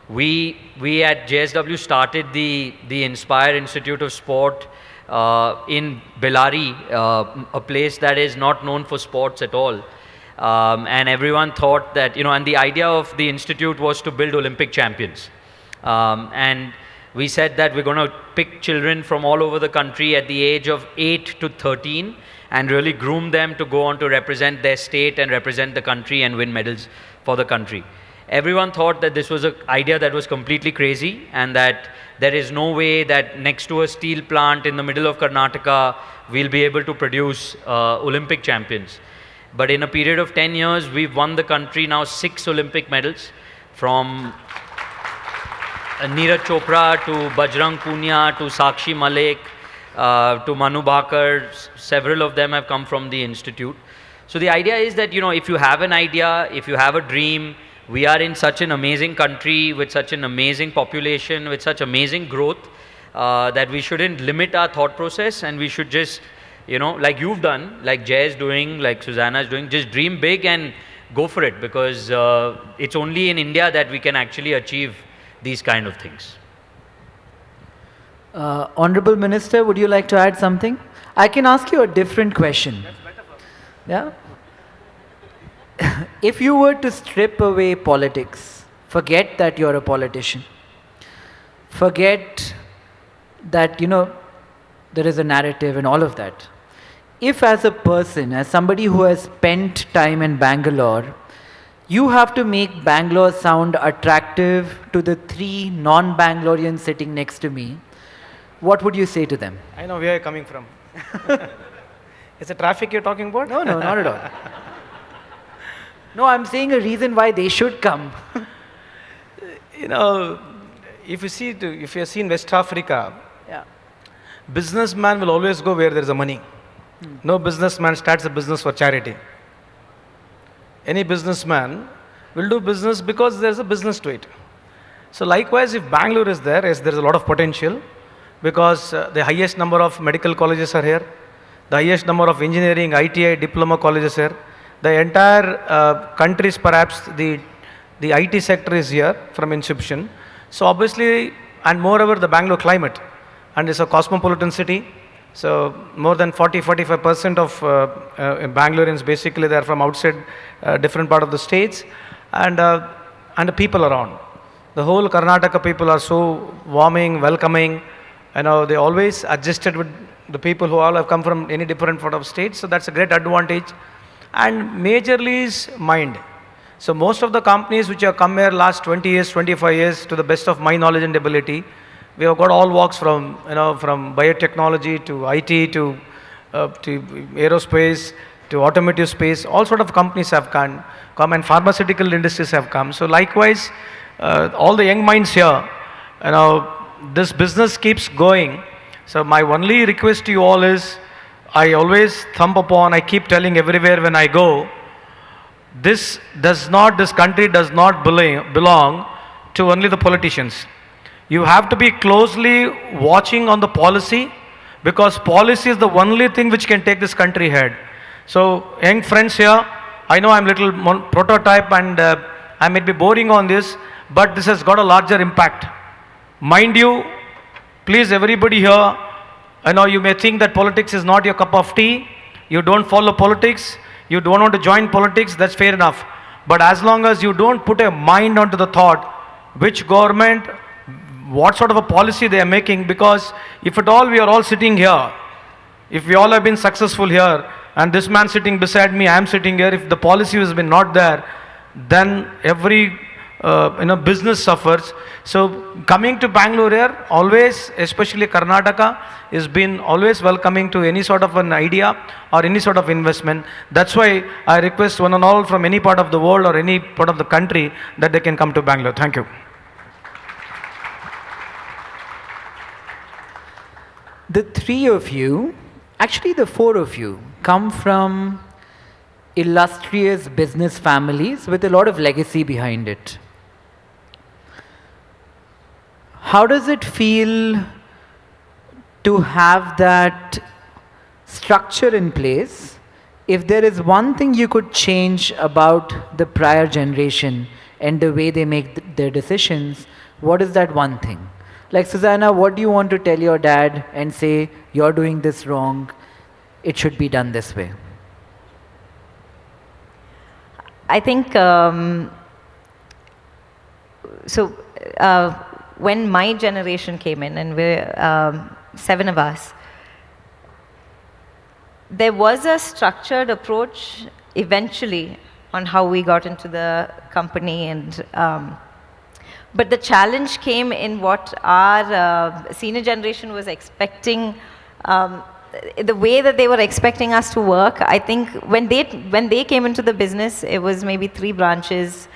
We at JSW started the Inspire Institute of Sport in Bellary, a place that is not known for sports at all. And everyone thought that, and the idea of the institute was to build Olympic champions. And we said that we're going to pick children from all over the country at the age of 8 to 13 and really groom them to go on to represent their state and represent the country and win medals for the country. Everyone thought that this was an idea that was completely crazy, and that there is no way that next to a steel plant in the middle of Karnataka, we'll be able to produce Olympic champions. But in a period of 10 years, we've won the country now 6 Olympic medals, from Neeraj Chopra to Bajrang Punia to Sakshi Malik to Manu Bhaker. Several of them have come from the institute. So the idea is that, if you have an idea, if you have a dream, we are in such an amazing country with such an amazing population, with such amazing growth, that we shouldn't limit our thought process, and we should just, like you've done, like Jay is doing, like Suzannah is doing, just dream big and go for it, because it's only in India that we can actually achieve these kind of things. Honorable Minister, would you like to add something? I can ask you a different question. Yeah? If you were to strip away politics, forget that you're a politician, forget that, there is a narrative and all of that. If as a person, as somebody who has spent time in Bangalore, you have to make Bangalore sound attractive to the 3 non-Bangaloreans sitting next to me, what would you say to them? I know where you're coming from. Is it traffic you're talking about? No, not at all. No, I'm saying a reason why they should come. If you have seen West Africa, Yeah. businessman will always go where there is a money. No businessman starts a business for charity. Any businessman will do business because there's a business to it. So likewise, if Bangalore is there, yes, there's a lot of potential, because the highest number of medical colleges are here, the highest number of engineering, ITI, diploma colleges here. The entire country's perhaps the IT sector is here from inception. So obviously, and moreover, the Bangalore climate, and it's a cosmopolitan city. So more than 40-45% of Bangaloreans basically they are from outside different part of the states, and the people around. The whole Karnataka people are so warming, welcoming. They always adjusted with the people who all have come from any different part of states. So that's a great advantage. And majorly is mind. So most of the companies which have come here last 20 years, 25 years, to the best of my knowledge and ability, we have got all walks from, from biotechnology to IT to aerospace to automotive space. All sort of companies have come and pharmaceutical industries have come. So likewise, all the young minds here, this business keeps going. So my only request to you all is, I always thump upon, I keep telling everywhere when I go, this country does not belong to only the politicians. You have to be closely watching on the policy, because policy is the only thing which can take this country ahead. So young friends here, I know I'm little prototype and I may be boring on this, but this has got a larger impact. Mind you, please everybody here, you may think that politics is not your cup of tea, you don't follow politics, you don't want to join politics, that's fair enough. But as long as you don't put a mind onto the thought, which government, what sort of a policy they are making, because if at all we are all sitting here, if we all have been successful here, and this man sitting beside me, I am sitting here, if the policy has been not there, then every business suffers. So coming to Bangalore here, always, especially Karnataka, has been always welcoming to any sort of an idea or any sort of investment. That's why I request one and all from any part of the world or any part of the country that they can come to Bangalore. Thank you. The 3 of you, actually the 4 of you, come from illustrious business families with a lot of legacy behind it. How does it feel to have that structure in place? If there is one thing you could change about the prior generation and the way they make their decisions, what is that one thing? Like Suzannah, what do you want to tell your dad and say, you're doing this wrong, it should be done this way? I think, when my generation came in, and we're 7 of us, there was a structured approach eventually on how we got into the company, and but the challenge came in what our senior generation was expecting, the way that they were expecting us to work. I think when they came into the business, it was maybe 3 branches,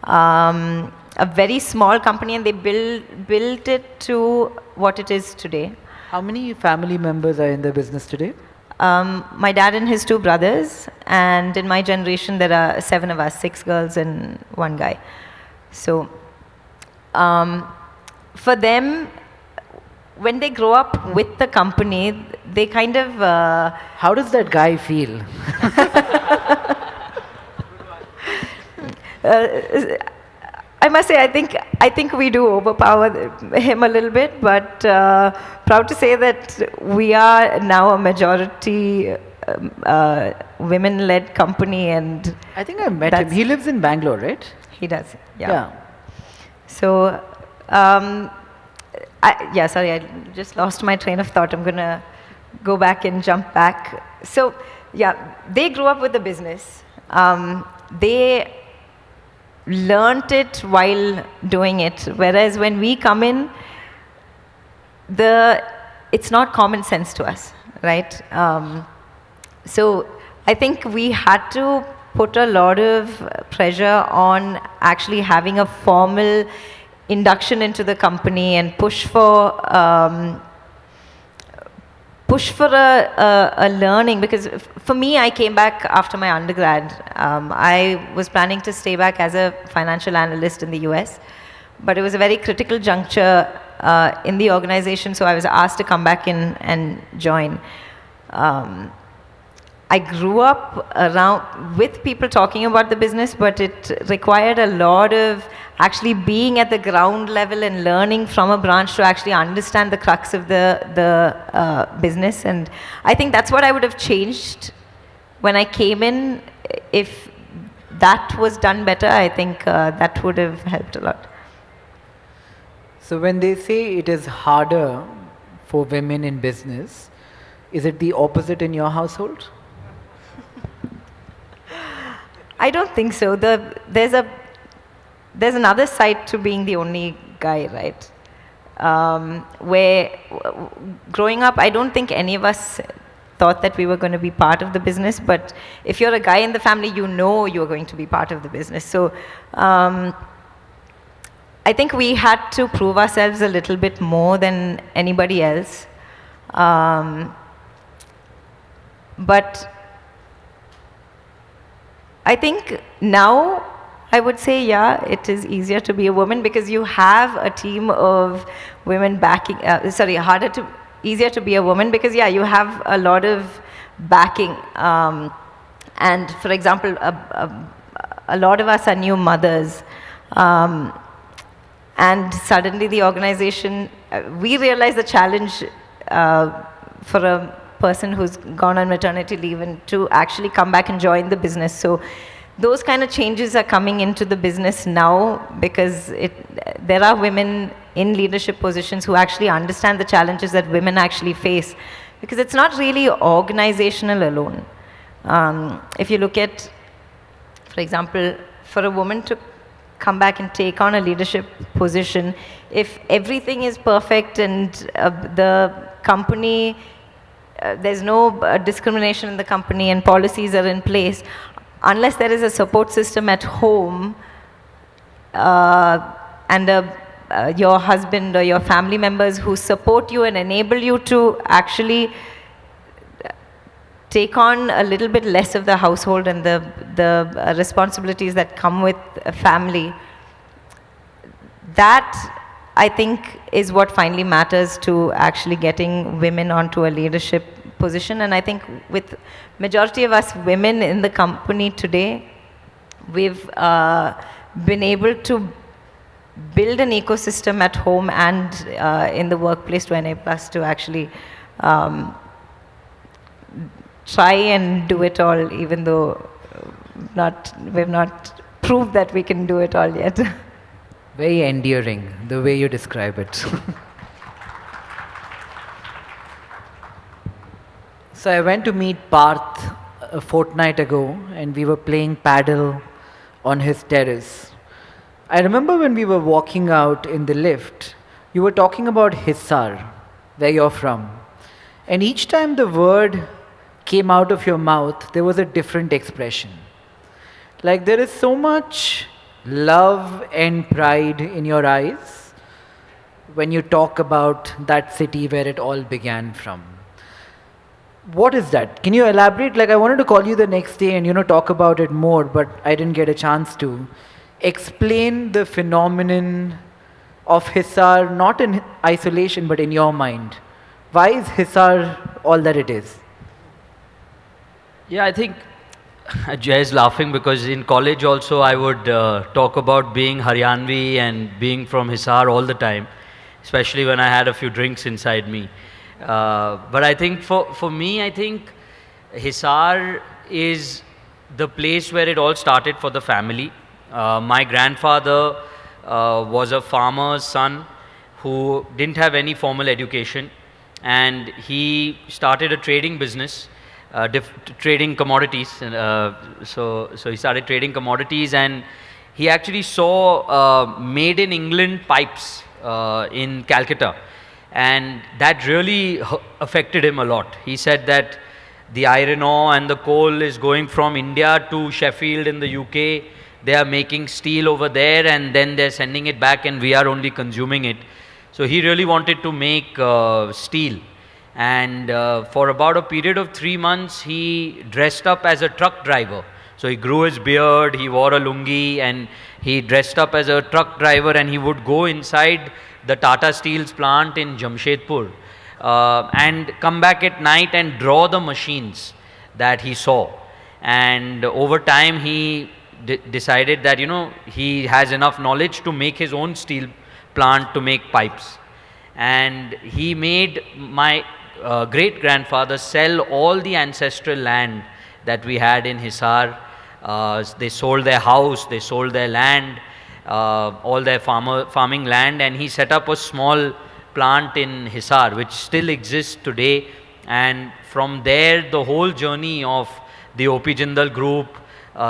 a very small company, and they built it to what it is today. How many family members are in the business today? my dad and his 2 brothers, and in my generation there are 7 of us, 6 girls and 1 guy. So for them, when they grow up with the company, they kind of... How does that guy feel? I must say, I think we do overpower him a little bit, but proud to say that we are now a majority women-led company, and I think I met him. He lives in Bangalore, right? he does. Yeah. So, sorry, I just lost my train of thought. I'm gonna go back and jump back. So, yeah, they grew up with the business. They learnt it while doing it, whereas when we come in, it's not common sense to us, right? So I think we had to put a lot of pressure on actually having a formal induction into the company and push for a learning, because for me, I came back after my undergrad. I was planning to stay back as a financial analyst in the US, but it was a very critical juncture in the organization, so I was asked to come back in and join. I grew up around with people talking about the business, but it required a lot of actually being at the ground level and learning from a branch to actually understand the crux of the business. And I think that's what I would have changed when I came in. If that was done better, I think that would have helped a lot. So when they say it is harder for women in business, is it the opposite in your household? I don't think so. There's another side to being the only guy, right? Where growing up, I don't think any of us thought that we were going to be part of the business, but if you're a guy in the family, you know you're going to be part of the business. So I think we had to prove ourselves a little bit more than anybody else. But I think now I would say, yeah, it is easier to be a woman because you have a team of women backing, easier to be a woman because, yeah, you have a lot of backing. And for example, a lot of us are new mothers. And suddenly the organization, we realize the challenge for a person who's gone on maternity leave and to actually come back and join the business. So those kind of changes are coming into the business now because there are women in leadership positions who actually understand the challenges that women actually face, because it's not really organizational alone. If you look at, for example, for a woman to come back and take on a leadership position, if everything is perfect and the company, there's no discrimination in the company and policies are in place, unless there is a support system at home and your husband or your family members who support you and enable you to actually take on a little bit less of the household and the responsibilities that come with a family, that I think is what finally matters to actually getting women onto a leadership position. And I think with majority of us women in the company today, we've been able to build an ecosystem at home and in the workplace to enable us to actually try and do it all, even though we've not proved that we can do it all yet. Very endearing, the way you describe it. So I went to meet Parth a fortnight ago, and we were playing paddle on his terrace. I remember when we were walking out in the lift, you were talking about Hisar, where you're from. And each time the word came out of your mouth, there was a different expression. Like there is so much love and pride in your eyes when you talk about that city where it all began from. What is that? Can you elaborate? Like, I wanted to call you the next day and, talk about it more, but I didn't get a chance to. Explain the phenomenon of Hisar, not in isolation, but in your mind. Why is Hisar all that it is? Yeah, I think Jay is laughing because in college also I would talk about being Haryanvi and being from Hisar all the time, especially when I had a few drinks inside me. But I think for me, I think Hisar is the place where it all started for the family. My grandfather was a farmer's son who didn't have any formal education, and he started a trading business, trading commodities. So he started trading commodities, and he actually saw made in England pipes in Calcutta, and that really affected him a lot. He said that the iron ore and the coal is going from India to Sheffield in the UK. They are making steel over there, and then they're sending it back, and we are only consuming it. So he really wanted to make steel. And for about a period of 3 months, he dressed up as a truck driver. So he grew his beard, he wore a lungi, and he dressed up as a truck driver, and he would go inside the Tata Steel's plant in Jamshedpur and come back at night and draw the machines that he saw. And over time, he decided that, he has enough knowledge to make his own steel plant to make pipes. And he made my great grandfather sell all the ancestral land that we had in Hisar. They sold their house, they sold their land, all their farming land, and he set up a small plant in Hisar which still exists today. And from there the whole journey of the OP Jindal group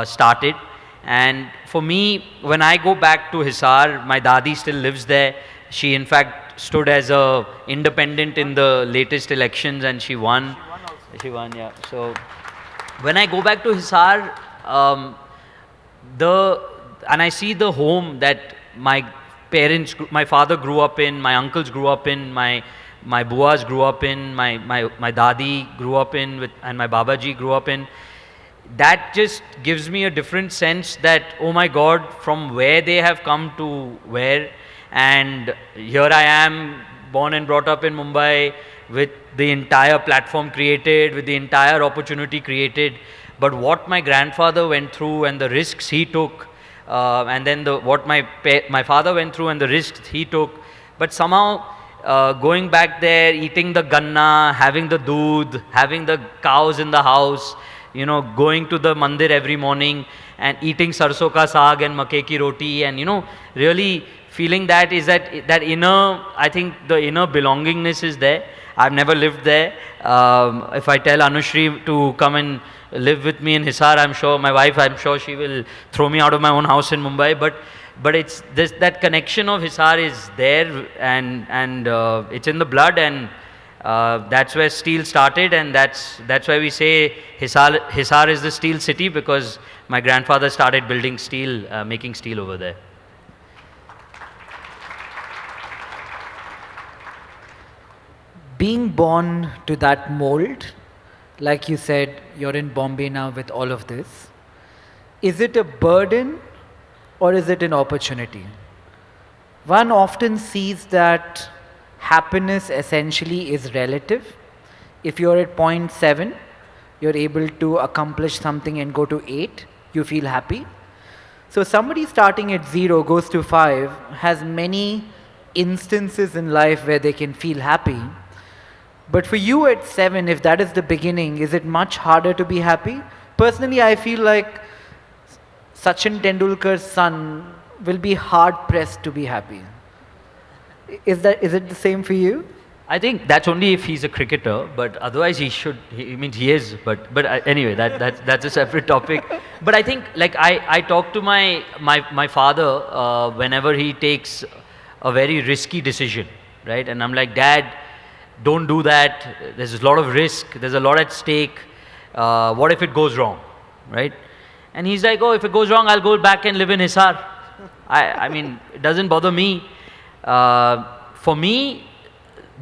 started. And for me, when I go back to Hisar, my dadi still lives there. She in fact stood as a independent in the latest elections, and she won. She won, yeah. So when I go back to Hisar, and I see the home that my parents, my father grew up in, my uncles grew up in, my buas grew up in, my dadi grew up in, and my babaji grew up in. That just gives me a different sense that, oh my God, from where they have come to where. And here I am, born and brought up in Mumbai, with the entire platform created, with the entire opportunity created. But what my grandfather went through and the risks he took, and then what my father went through and the risks he took. But somehow going back there, eating the ganna, having the doodh, having the cows in the house, going to the mandir every morning and eating sarso ka saag and makke ki roti, and really feeling that inner, I think the inner belongingness is there. I've never lived there. If I tell Anushri to come and live with me in Hisar, I'm sure, my wife, I'm sure she will throw me out of my own house in Mumbai. But it's this, that connection of Hisar is there, and it's in the blood, and that's where steel started, and that's why we say Hisar is the steel city, because my grandfather started building steel, making steel over there. Being born to that mold, like you said, you're in Bombay now with all of this. Is it a burden or is it an opportunity? One often sees that happiness essentially is relative. If you're at 0.7, you're able to accomplish something and go to 8, you feel happy. So somebody starting at 0 goes to 5 has many instances in life where they can feel happy. But for you at 7, if that is the beginning, is it much harder to be happy? Personally, I feel like Sachin Tendulkar's son will be hard pressed to be happy. Is it the same for you? I think that's only if he's a cricketer, but otherwise he is. But anyway, that's a separate topic. But I think, like, I talk to my father whenever he takes a very risky decision, right? And I'm like, Dad, don't do that. There's a lot of risk. There's a lot at stake. What if it goes wrong, right? And he's like, oh, if it goes wrong, I'll go back and live in Hisar. I mean, it doesn't bother me. For me,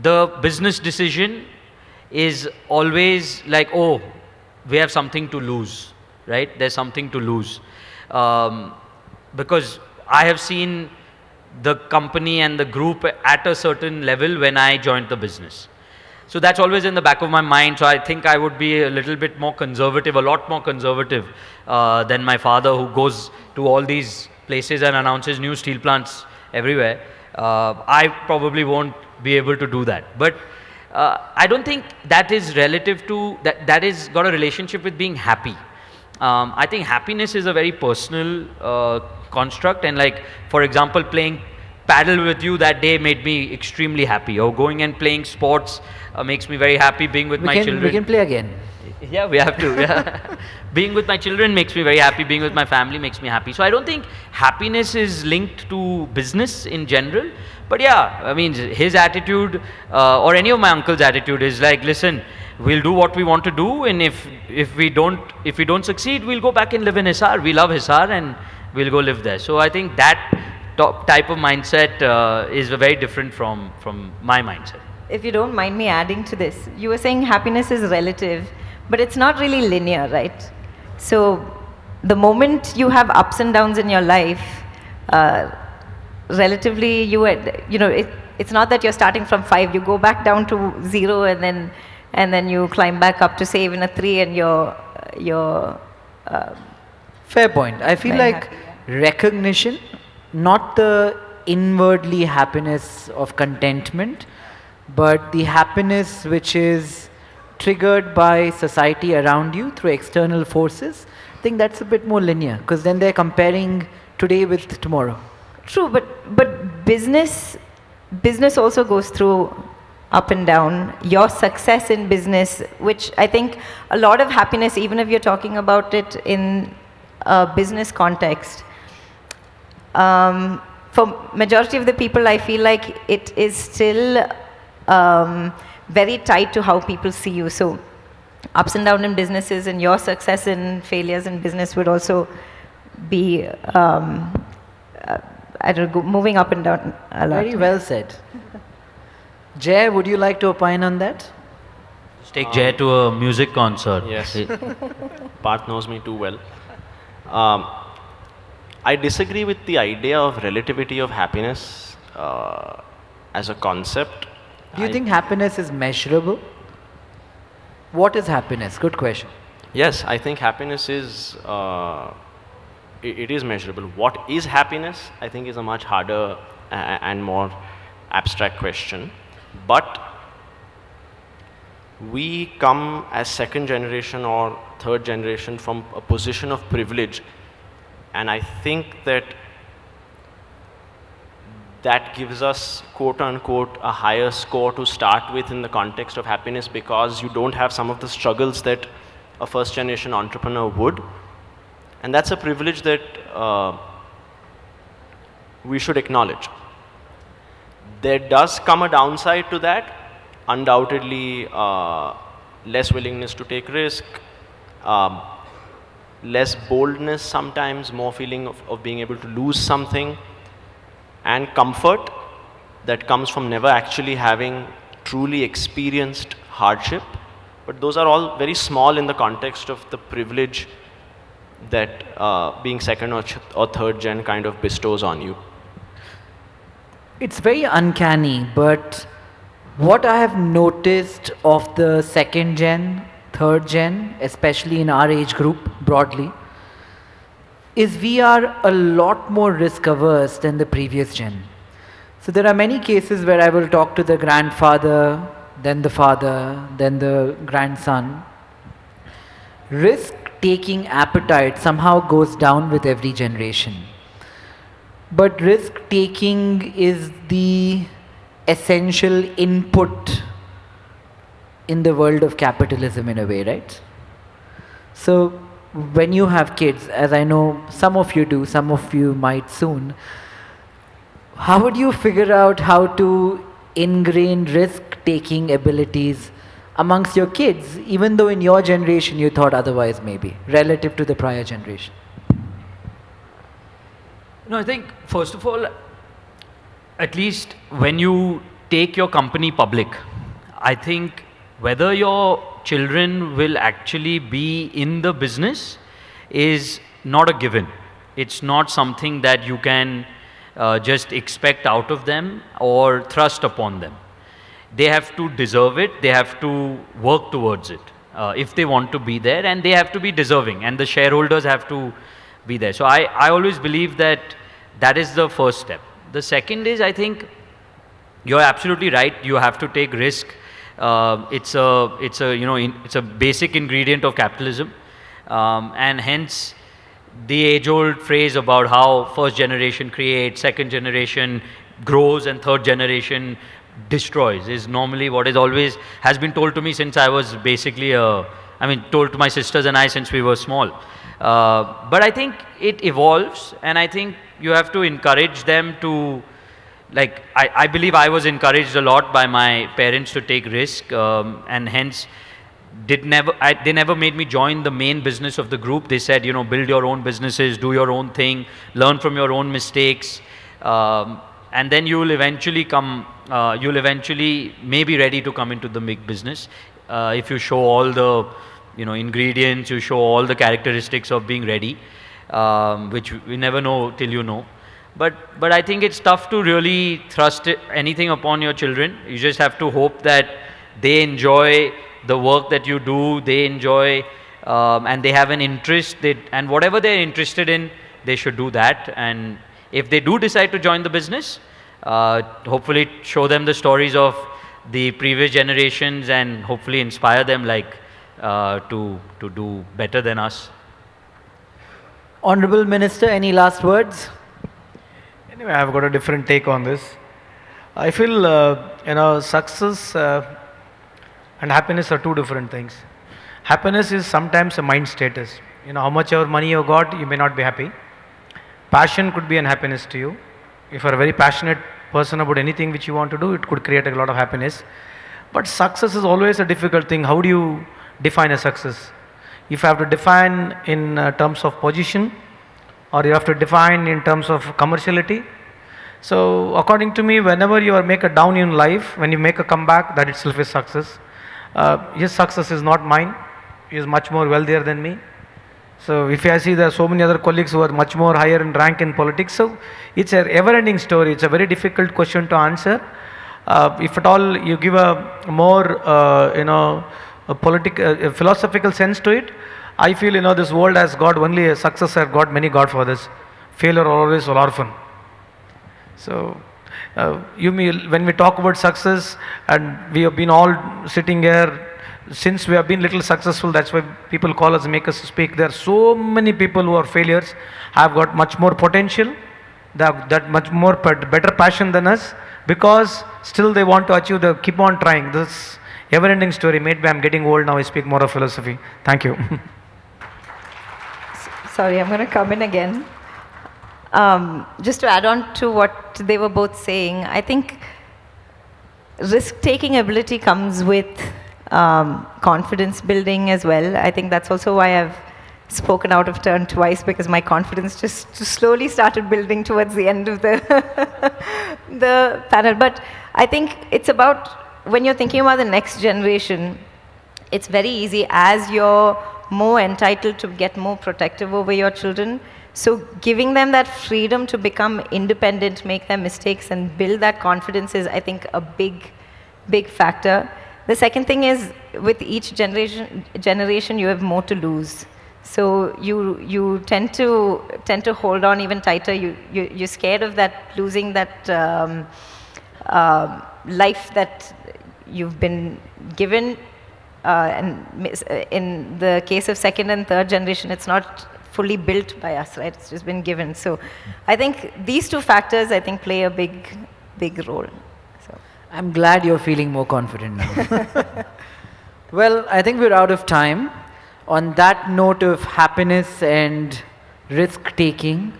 the business decision is always like, oh, we have something to lose, right? There's something to lose. Because I have seen the company and the group at a certain level when I joined the business. So that's always in the back of my mind. So I think I would be a little bit more conservative, a lot more conservative than my father, who goes to all these places and announces new steel plants everywhere. I probably won't be able to do that. But I don't think that is relative to, that is got a relationship with being happy. I think happiness is a very personal construct, and like, for example, playing paddle with you that day made me extremely happy, or going and playing sports makes me very happy. Being with my children. We can play again. Yeah, we have to. Yeah. Being with my children makes me very happy. Being with my family makes me happy. So I don't think happiness is linked to business in general. But yeah, I mean, his attitude or any of my uncle's attitude is like, listen, we'll do what we want to do, and if we don't succeed, we'll go back and live in Hisar. We love Hisar, and we'll go live there. So I think that type of mindset is very different from my mindset. If you don't mind me adding to this, you were saying happiness is relative, but it's not really linear, right? So the moment you have ups and downs in your life, relatively it's not that you're starting from 5, you go back down to 0, and then you climb back up to say even a 3, and you're Fair point. I feel very like happy, recognition, not the inwardly happiness of contentment, but the happiness which is triggered by society around you through external forces. I think that's a bit more linear, because then they're comparing today with tomorrow. True, but business also goes through up and down. Your success in business, which I think a lot of happiness, even if you're talking about it in a business context, for majority of the people, I feel like it is still very tied to how people see you. So ups and downs in businesses, and your success and failures in business would also be moving up and down a lot. Very well said. Jay, would you like to opine on that? Just take Jay to a music concert. Yes. Parth knows me too well. I disagree with the idea of relativity of happiness as a concept. Do you think happiness is measurable? What is happiness? Good question. Yes, I think happiness is it is measurable. What is happiness, I think, is a much harder and more abstract question. But we come as second generation or third generation from a position of privilege, and I think that gives us, quote unquote, a higher score to start with in the context of happiness, because you don't have some of the struggles that a first generation entrepreneur would. And that's a privilege that we should acknowledge. There does come a downside to that. Undoubtedly, less willingness to take risk, less boldness sometimes, more feeling of being able to lose something, and comfort that comes from never actually having truly experienced hardship. But those are all very small in the context of the privilege that being second or third gen kind of bestows on you. It's very uncanny, but what I have noticed of the second gen, third gen, especially in our age group broadly, is we are a lot more risk averse than the previous gen. So there are many cases where I will talk to the grandfather, then the father, then the grandson. Risk taking appetite somehow goes down with every generation. But risk taking is the essential input in the world of capitalism in a way, right? So when you have kids, as I know some of you do, some of you might soon, how would you figure out how to ingrain risk-taking abilities amongst your kids, even though in your generation you thought otherwise maybe, relative to the prior generation? No, I think, first of all, at least when you take your company public, I think whether your children will actually be in the business is not a given. It's not something that you can just expect out of them or thrust upon them. They have to deserve it, they have to work towards it if they want to be there, and they have to be deserving, and the shareholders have to be there. So I always believe that that is the first step. The second is, I think you're absolutely right, you have to take risk. It's a basic ingredient of capitalism, and hence the age-old phrase about how first generation creates, second generation grows, and third generation destroys is normally what is always has been told to me since I was basically told to my sisters and I since we were small. But I think it evolves, and I think you have to encourage them to, like, I believe I was encouraged a lot by my parents to take risk, and hence they never made me join the main business of the group. They said, build your own businesses, do your own thing, learn from your own mistakes, and then you'll eventually may be ready to come into the big business if you show all the ingredients, you show all the characteristics of being ready, which we never know till you know. But I think it's tough to really thrust anything upon your children. You just have to hope that they enjoy the work that you do, they enjoy and they have an interest, and whatever they're interested in, they should do that. And if they do decide to join the business, hopefully show them the stories of the previous generations and hopefully inspire them to do better than us. Honorable Minister, any last words? Anyway, I've got a different take on this. I feel, success and happiness are two different things. Happiness is sometimes a mind status. How much ever money you got, you may not be happy. Passion could be an happiness to you. If you're a very passionate person about anything which you want to do, it could create a lot of happiness. But success is always a difficult thing. How do you define a success? If you have to define in terms of position, or you have to define in terms of commerciality. So according to me, whenever you make a down in life, when you make a comeback, that itself is success. His success is not mine. He is much more wealthier than me. So if I see there are so many other colleagues who are much more higher in rank in politics, so it's a ever-ending story. It's a very difficult question to answer. If at all you give a more, a philosophical sense to it, I feel, this world has got only a success, has got many godfathers. Failure always an orphan. So, when we talk about success, and we have been all sitting here, since we have been little successful, that's why people call us makers to speak. There are so many people who are failures, have got much more potential, they have that much more better passion than us, because still they want to achieve, they keep on trying. This ever-ending story. Maybe I'm getting old now, I speak more of philosophy. Thank you. Sorry, I'm going to come in again. Just to add on to what they were both saying, I think risk-taking ability comes with confidence building as well. I think that's also why I've spoken out of turn twice, because my confidence just slowly started building towards the end of the panel. But I think it's about, when you're thinking about the next generation, it's very easy as you're more entitled to get more protective over your children. So giving them that freedom to become independent, make their mistakes, and build that confidence is, I think, a big factor. The second thing is, with each generation you have more to lose. So you tend to hold on even tighter. You're scared of that, losing that life that you've been given. And in the case of second and third generation, it's not fully built by us, right? It's just been given. So I think these two factors, I think, play a big role. So I'm glad you're feeling more confident now. Well, I think we're out of time. On that note of happiness and risk-taking,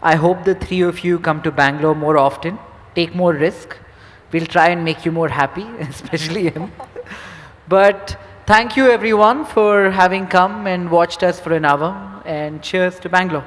I hope the three of you come to Bangalore more often, take more risk. We'll try and make you more happy, especially him. But thank you everyone for having come and watched us for an hour, and cheers to Bangalore.